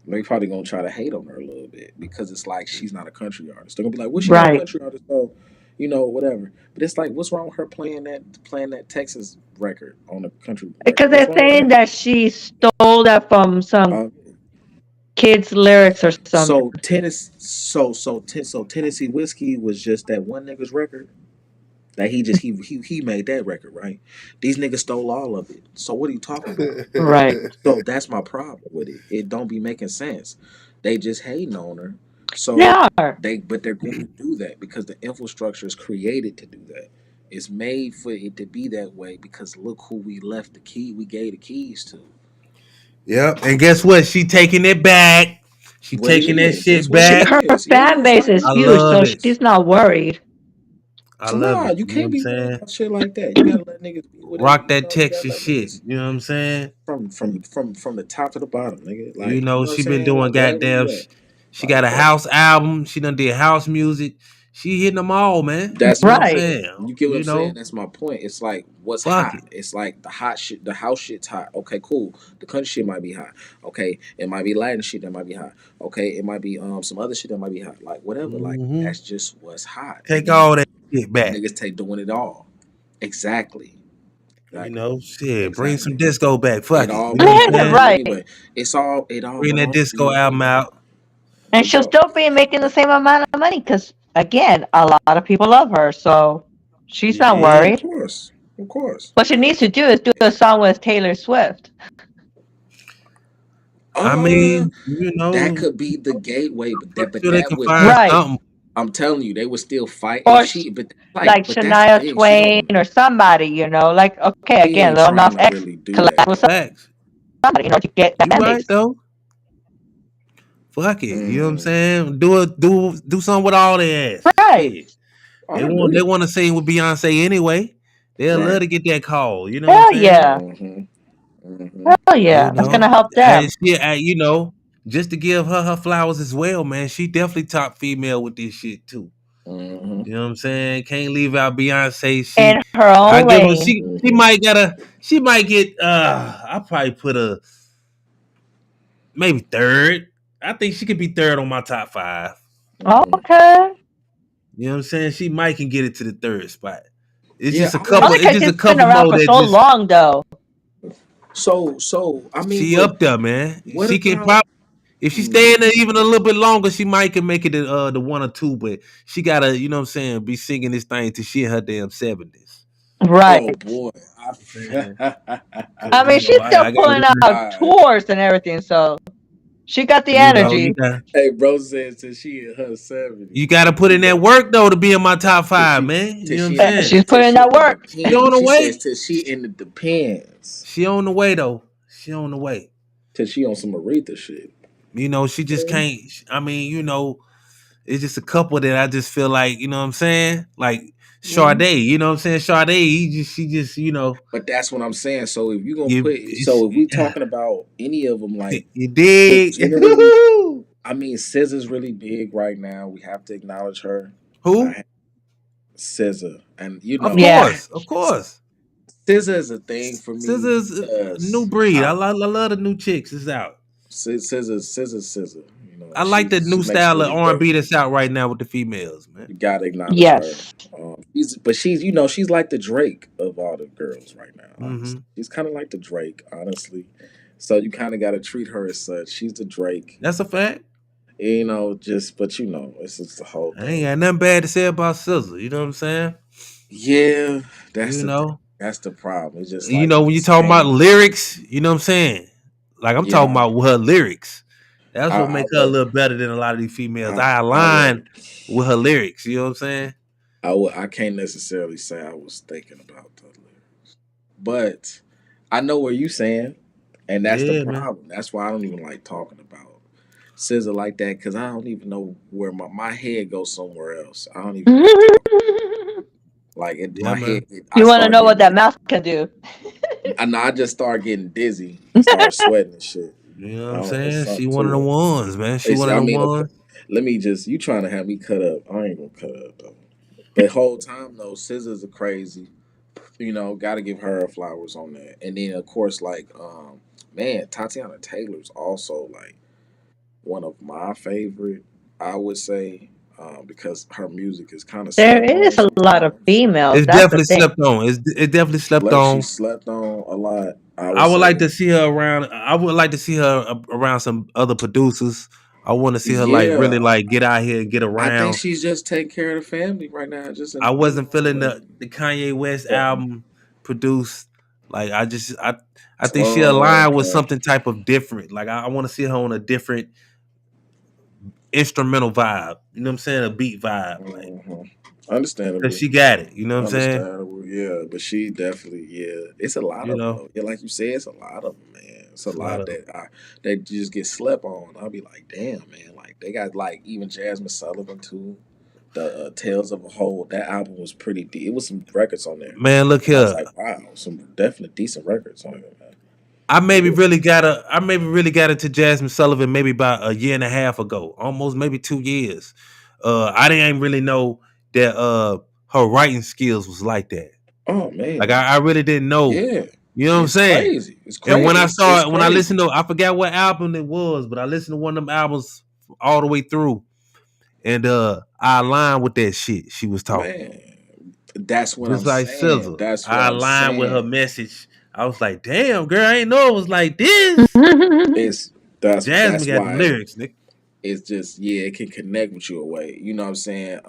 they probably gonna try to hate on her a little bit because it's like she's not a country artist. They're gonna be like, "Well, she not a right. country artist, so you know, whatever." But it's like, what's wrong with her playing that Texas record on a country Because record? What's they're wrong with saying that? that she stole that from some Uh, kid's lyrics or something. so Tennessee Whiskey was just that one nigga's record. Like he made that record, right? These niggas stole all of it. So what are you talking about? Right. So that's my problem with it. It don't be making sense. They just hating on her. They So are. but they're going to do that because the infrastructure is created to do that. It's made for it to be that way because look who we left the key. We gave the keys to. Yep. And guess what? She taking it back. She What it taking that is. That's shit what it back. Her is. Yeah, fan base exactly. is I huge, love so it. she's not worried. I So love nah, it. you You know what can't I'm be worried saying? about shit like that. You gotta let niggas be what it. Rock that You gotta Texas let shit. niggas You know what I'm saying? from the top to the bottom, nigga. You Like you know, know what I'm she been saying? doing Like wherever goddamn. you at. She got Like a house album. She done did house music. She hitting them all, man. that's You know my what I'm Right. point. saying? You get what You I'm saying? know, That's my point. It's like what's fuck hot. it. It's like the hot shit. The house shit's hot. Okay, cool. The country shit might be hot. Okay, it might be Latin shit that might be hot. Okay, it might be some other shit that might be hot. Like whatever. Like Hmm. that's just what's hot. Take all that shit And back. niggas take doing it all. Exactly. You Exactly. know, shit. Bring some Exactly. disco back. It Fuck it. all You know what I'm saying? Right. anyway. It all Bring that belongs to disco you album anyway. out. And No she'll doubt. still be making the same amount of money because, again, a lot of people love her, so she's You not dig? Of worried. course. Of course. What she needs to do is do a song with Taylor Swift. I Uh mean, you that know, could be the gateway, but I'm but sure they that can would find Right. something. I'm telling you, they would still fight if Or she but like but that's the Shania thing. She Twain don't or somebody, like, okay, she again, ain't Lil Nas trying to X really do collab that with though. Facts. somebody, to get that You fan right base. though. Fuck it. You know what I'm Mm. saying? Do something with all their ass. Right. Shit. I They agree. want to sing with Beyonce anyway. They'll love Right. to get that call. You know what I'm Hell saying? yeah. Mm-hmm. Mm-hmm. Hell You yeah. That's know, gonna help and them. she, you know, just to give her flowers as well, man. She definitely top female with this shit too. Mm-hmm. You know what I'm saying? Can't leave out Beyonce. In her I own give her, lane. Mm-hmm. she might get, I probably put a, maybe third. I think she could be third on my top five. Mm-hmm. Okay. You know what I'm saying? She might can get it to the third spot. Yeah, I Only like It's because just a she's been couple around more for that so just, long, though. so I mean, she but up there, man. what She can about probably, if she stay in mm, there even a little bit longer, she might can make it to the one or two, but she gotta, you know what I'm saying, be singing this thing till she in her damn 70s. oh Right. boy. Cause I you mean, know, she's still I pulling gotta, out Alright. tours and everything, so she got the you know, energy. Hey, bro says till she in her you 70s. gotta put in that work though to be in my top Till five, she man. till You know what I'm she in saying? She's till putting she that in the work. She on depends. the She says way. till she in the depends. She on the way though. She on the way. Till she on some Aretha shit. You know, she just can't. I mean, you know, it's just a couple that I just feel like, you know what I'm saying? Like Mm-hmm. Sade, you know what I'm saying? Sade, she just, you know, But that's what I'm saying. So if you gonna you, put, so if we talking about any of them, like you dig? generally, I mean, SZA's really big right now. We have to acknowledge her. Who? I SZA, and you Of know, Yeah. course, of course. SZA is a thing for me Scissor's a new because breed. I love the new chicks. It's out. SZA. You know, I and like the she new makes style of really R and dope B music. that's out right now with the females, man. You gotta acknowledge her. Yes. She's like the Drake of all the girls right now. Hmm. Honestly, she's kind of like the Drake, honestly. So you kind of got to treat her as such. She's the Drake, That's a fact. just but it's just the whole I ain't thing. got nothing bad to say about Scissor. You know what I'm saying? Yeah, that's You the thing. know, That's the problem. It's just you like know with when the you talking about same. lyrics, you know what I'm saying? Like I'm talking Yeah, about her lyrics. That's what I make her a would, little better than a lot of these females. I, I I align would, with her lyrics. You know what I'm saying? I can't necessarily say I was thinking about the lyrics, but I know what you saying, and that's the Yeah, man. problem. That's why I don't even like talking about scissor like that because I don't even know where my head goes somewhere else. I don't even like talking. You Like Yeah, my head, man. I want to start know what getting, that mouth can do. I just start getting dizzy and start sweating and shit. You know I what I'm don't know, it's saying? She something one of to the it. ones, man. She one of I the mean, ones. let me just you trying to have me cut up. I ain't gonna cut up though. The whole time though, scissors are crazy. Got to give her flowers on that. And then of course, like, man, Tatiana Taylor's also like one of my favorite. I would say, because her music is kind of There slept is on a lot of sometimes. females. It's That's the definitely thing. slept on. It definitely slept She's on. slept on a lot. I would I would say, like to see her around. I would like to see her around some other producers. I want to see her like Yeah, really like get out here and get I think around. she's just taking care of the family right now, just I you wasn't feeling know. the Kanye West Uh, album produced. Like I think she oh, aligned with okay. something type of different. Like I want to see her on a different instrumental vibe. You know what I'm saying? A beat vibe. Like hmm cause Understandable. she got it. You know what I'm saying? Understandable, yeah, but she definitely, yeah. It's a lot You of them know, though. Yeah, like you said, it's a lot of them, man. It's a it's a lot lot of them. that just get slept on. I'll be like, damn, man. Like they got like even Jasmine Sullivan too. The Tales of a Whole. That album was pretty deep. It was some records on there. Man, look I was here. like, wow, some definite decent records on there, man. Yeah. I maybe really got into Jasmine Sullivan maybe about a year and a half ago, almost maybe 2 years. I didn't really know that her writing skills was like that. Oh Like man, I really didn't know. yeah. You know what I'm It's saying? crazy. It's And when crazy. I It's saw it, when I listened crazy, to, I forgot what album it was, but I listened to one of them albums all the way through, and I aligned with that shit she was talking. man. That's what Just I'm like saying. SZA, That's what I I'm aligned with her saying. message. I was like, damn, girl, I ain't know it was like this. It's that's Jasmine got them why lyrics, nigga. it's just yeah, it can connect with you away. You know what I'm saying?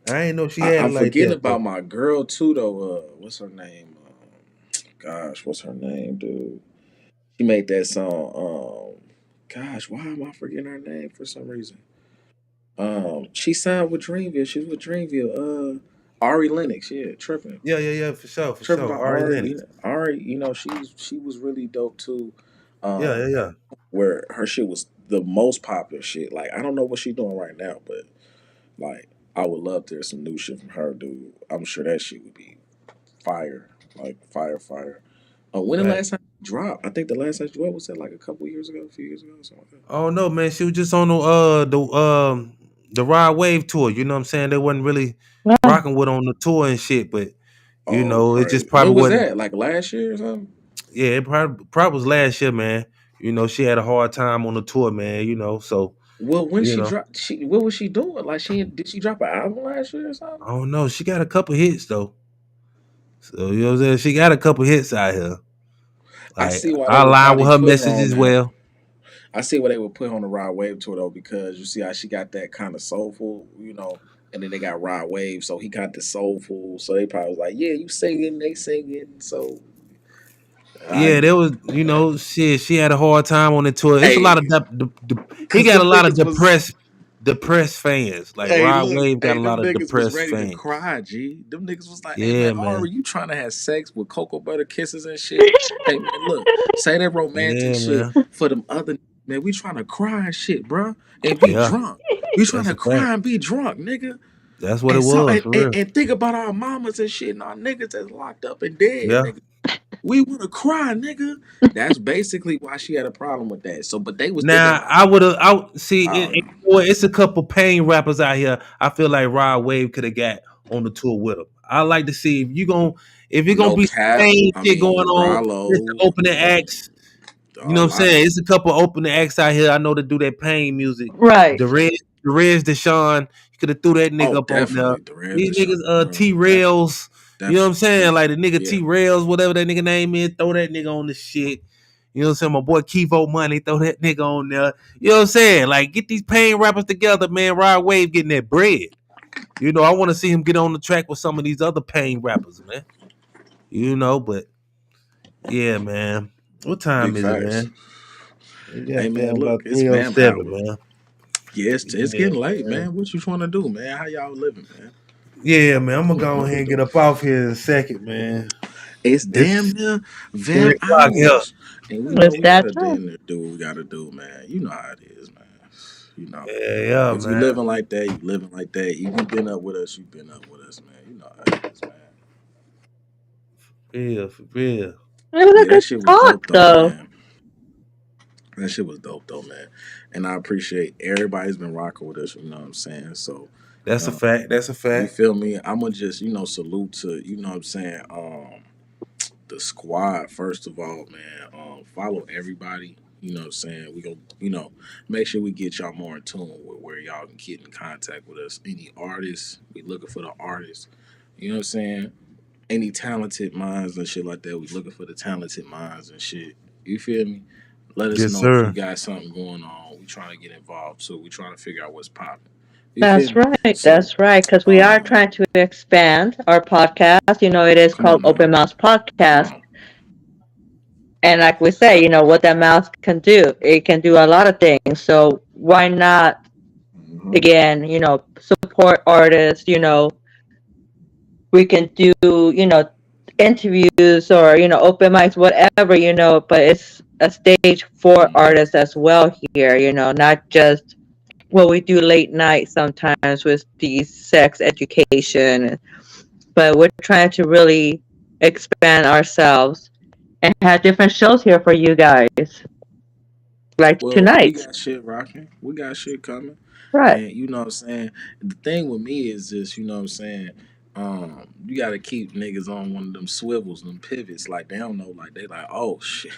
I ain't know she had I'm it like forgetting that about though. my girl too though. What's her name? Gosh, what's her name, dude? She made that song. Gosh, why am I forgetting her name for some reason? She signed with Dreamville. She was with Dreamville. Ari Lennox, yeah, tripping. Yeah, for Tripping sure. about Ari Ari. You Lennox. know, Ari, she was really dope too. Yeah, Um, yeah. where her shit was the most popular shit. Like I don't know what she's doing right now, but like I would love to hear some new shit from her, dude. I'm sure that shit would be fire, like fire, fire. When the Fact. last time she dropped? I think the last time she dropped was that like a couple years ago, a few years ago, or something like Oh no, man. She was just on the Ride Wave tour. You know what I'm saying? They wasn't really Yeah. rocking with on the tour and shit, but that. you Oh, know, it just crazy. When probably was wasn't. that? Like last year or something? Yeah, it probably was last year, man. You know, she had a hard time on the tour, man. You know, so Well, when you she know, dropped, what was she doing? Like did she drop an album last year or something? I don't know. She got a couple hits though, so you know what I'm saying. She got a couple hits out here. I Like see why they I would align with probably her put her message on as that. well. I see why they would put her on the Rod Wave tour though, because you see how she got that kind of soulful, and then they got Rod Wave, so he got the soulful. So they probably was like, yeah, you singing, they singing. So I Yeah, get there was, it. shit. She had a hard time on the tour. It's a lot of Hey, he cause got a them lot of niggas was, depressed fans. Like hey, Rod look, Wave got hey, a lot them of niggas was depressed ready to fans. cry, G. Them niggas was like, hey man, Yeah, man. Ari, you trying to have sex with cocoa butter kisses and shit? Hey man, look, say that romantic Yeah, shit man. for them other man. We trying to cry and shit, bruh, and be Yeah, drunk. We trying that's to a fact. cry and be drunk, nigga. That's what it And so was for real. and think about our mamas and shit and our niggas that's locked up and dead, Yeah. nigga. We wanna cry, nigga. That's basically why she had a problem with that. So, but they was thinking Now about, I would have. I see. I don't know. It's a couple pain rappers out here. I feel like Rod Wave could have got on the tour with him. I like to see if you're gonna No be some cap. pain I shit mean, going on. Just the Rollo, opening acts. You know what I'm lot of saying? It's a couple opening acts out here. I know to do that pain music. Right. Derez Deshawn, you could have threw that nigga oh, up on there. definitely the Reds These the shot. niggas, Bro. T Definitely, Rails. You know what I'm definitely. saying? Yeah, Like the nigga yeah. T Rails, whatever that nigga name is, throw that nigga on the shit. You know what I'm saying? My boy Kevo Money, throw that nigga on there. You know what I'm saying? Like get these pain rappers together, man. Rod Wave getting that bread. You know, I want to see him get on the track with some of these other pain rappers, man. You know, but yeah, man. What time Big is it, facts. man? We Hey got man, damn look, about it's man 3:07, hour. man. Yeah, it's Yeah, getting late, man. man. What you trying to do, man? How y'all living, man? Yeah, man. I'm gonna go ahead and get up off here in a second, man. It's damn It's near 3 them o'clock here. hours, and we know It's we that gotta time. do what we gotta do, man. You know how it is, man. You know, Yeah, if you man. living like that, you living like that. If you been up with us, you been up with us, man. You know how it is, man. Yeah, for real. It was a Yeah, that good shit was talk, dope though, though. man. That shit was dope though, man. And I appreciate everybody's been rocking with us. You know what I'm saying? So, That's a uh, fact. That's a you fact. feel me? I'm gonna just salute to what I'm saying. The squad first of all, man. Follow everybody. You know what I'm saying? We go, make sure we get y'all more in tune with where y'all can get in contact with us. Any artists, we looking for the artists. You know what I'm saying? Any talented minds and shit like that. We looking for the talented minds and shit. You feel me? Let us Yes, know if you sir. got something going on. we trying to get involved too. We trying to figure out what's popping. You That's feel me? right. So, That's right. Because we are trying to expand our podcast. It is come called on Open now, Mouse come Podcast. on. And like we say, what that mouse can do, it can do a lot of things. So why not, Mhm. again, support artists, we can do, interviews or, open mics, whatever, but it's a stage for Mhm. artists as well here, not just what we do late night sometimes with the sex education, but we're trying to really expand ourselves and have different shows here for you guys, like Well, we tonight. got shit rocking. We got shit coming. Right. And you know what I'm saying? The thing with me is this, you know what I'm saying? You gotta keep niggas on one of them swivels, them pivots. Like they don't know, like they like, oh shit,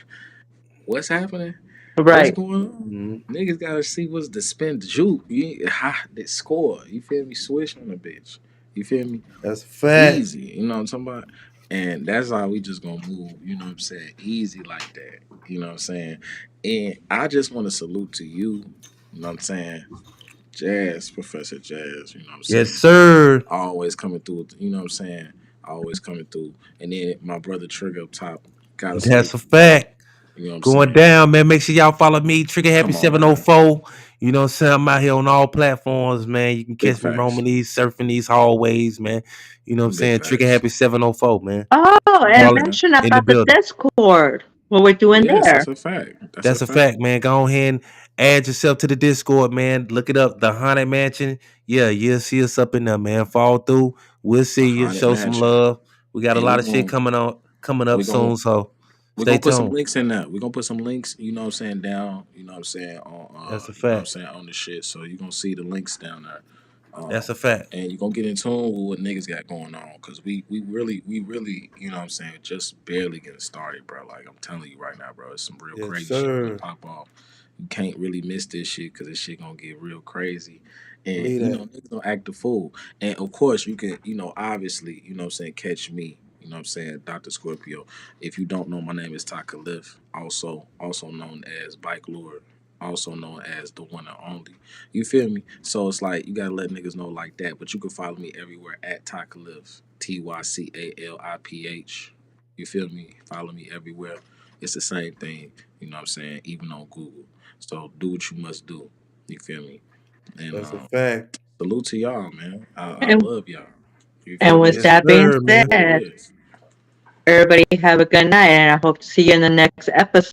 what's happening? What's Right. going on? Mhm. Niggas gotta see what's the spin the juke. You ha that score. You feel me? Swish on the bitch. You feel me? That's a fact. Easy. You know what I'm talking about? And that's how we just gonna move, you know what I'm saying? Easy like that. You know what I'm saying? And I just wanna salute to you, you know what I'm saying? Jazz, Professor Jazz, you know what I'm Yes, saying? sir. Always coming through, you know what I'm saying? Always coming through. And then my brother Trigger up top, gotta That's salute a you, brother. fact. You know what I'm Going saying? down, man. Make sure y'all follow me, Trigger Happy Come on now. 704. You know what I'm saying? I'm out here on all platforms, man. You can Big catch me facts. roaming these, surfing these hallways, man. You know what I'm Big saying? Trigger facts. Happy 704, man. Oh, Come and on Follow now. mention in the about the building. Discord, what we're doing Yes, there. that's a fact. That's a That's a fact. fact, man. Go ahead and add yourself to the Discord, man. Look it up, the Haunted Mansion. Yeah, you'll see us up in there, man. Fall through. We'll The see you. Haunted Show some Mansion. love. We got a And lot of shit coming up we gonna soon, so we're stay gonna put some tuned. links in there. We're gonna put some links, you know what I'm saying, down, you know what I'm saying, on That's a you know what I'm fact. saying, on the shit. So you're gonna see the links down there. That's Um a fact. and you're gonna get in tune with what niggas got going on. Cause we really, you know what I'm saying, just barely getting started, bro. Like I'm telling you right now, bro, it's some real Yes, crazy shit finna sir. pop off. You can't really miss this shit because this shit gonna get real crazy. And Believe that. niggas gonna act the fool. And of course you can, obviously, you know what I'm saying, catch me, you know what I'm saying, Dr. Scorpio. If you don't know, my name is Taka Lift, also known as Bike Lord, also known as the one and only. You feel me? So it's like you gotta let niggas know like that. But you can follow me everywhere at Taka Lift, TYCALIPH. You feel me? Follow me everywhere. It's the same thing, you know what I'm saying, even on Google. So do what you must do. You feel me? And That's a fact. salute to y'all, man. I And, love y'all. You and feel me? with Yes, It's, that being sir, it's man. what it said, is. everybody have a good night, and I hope to see you in the next episode.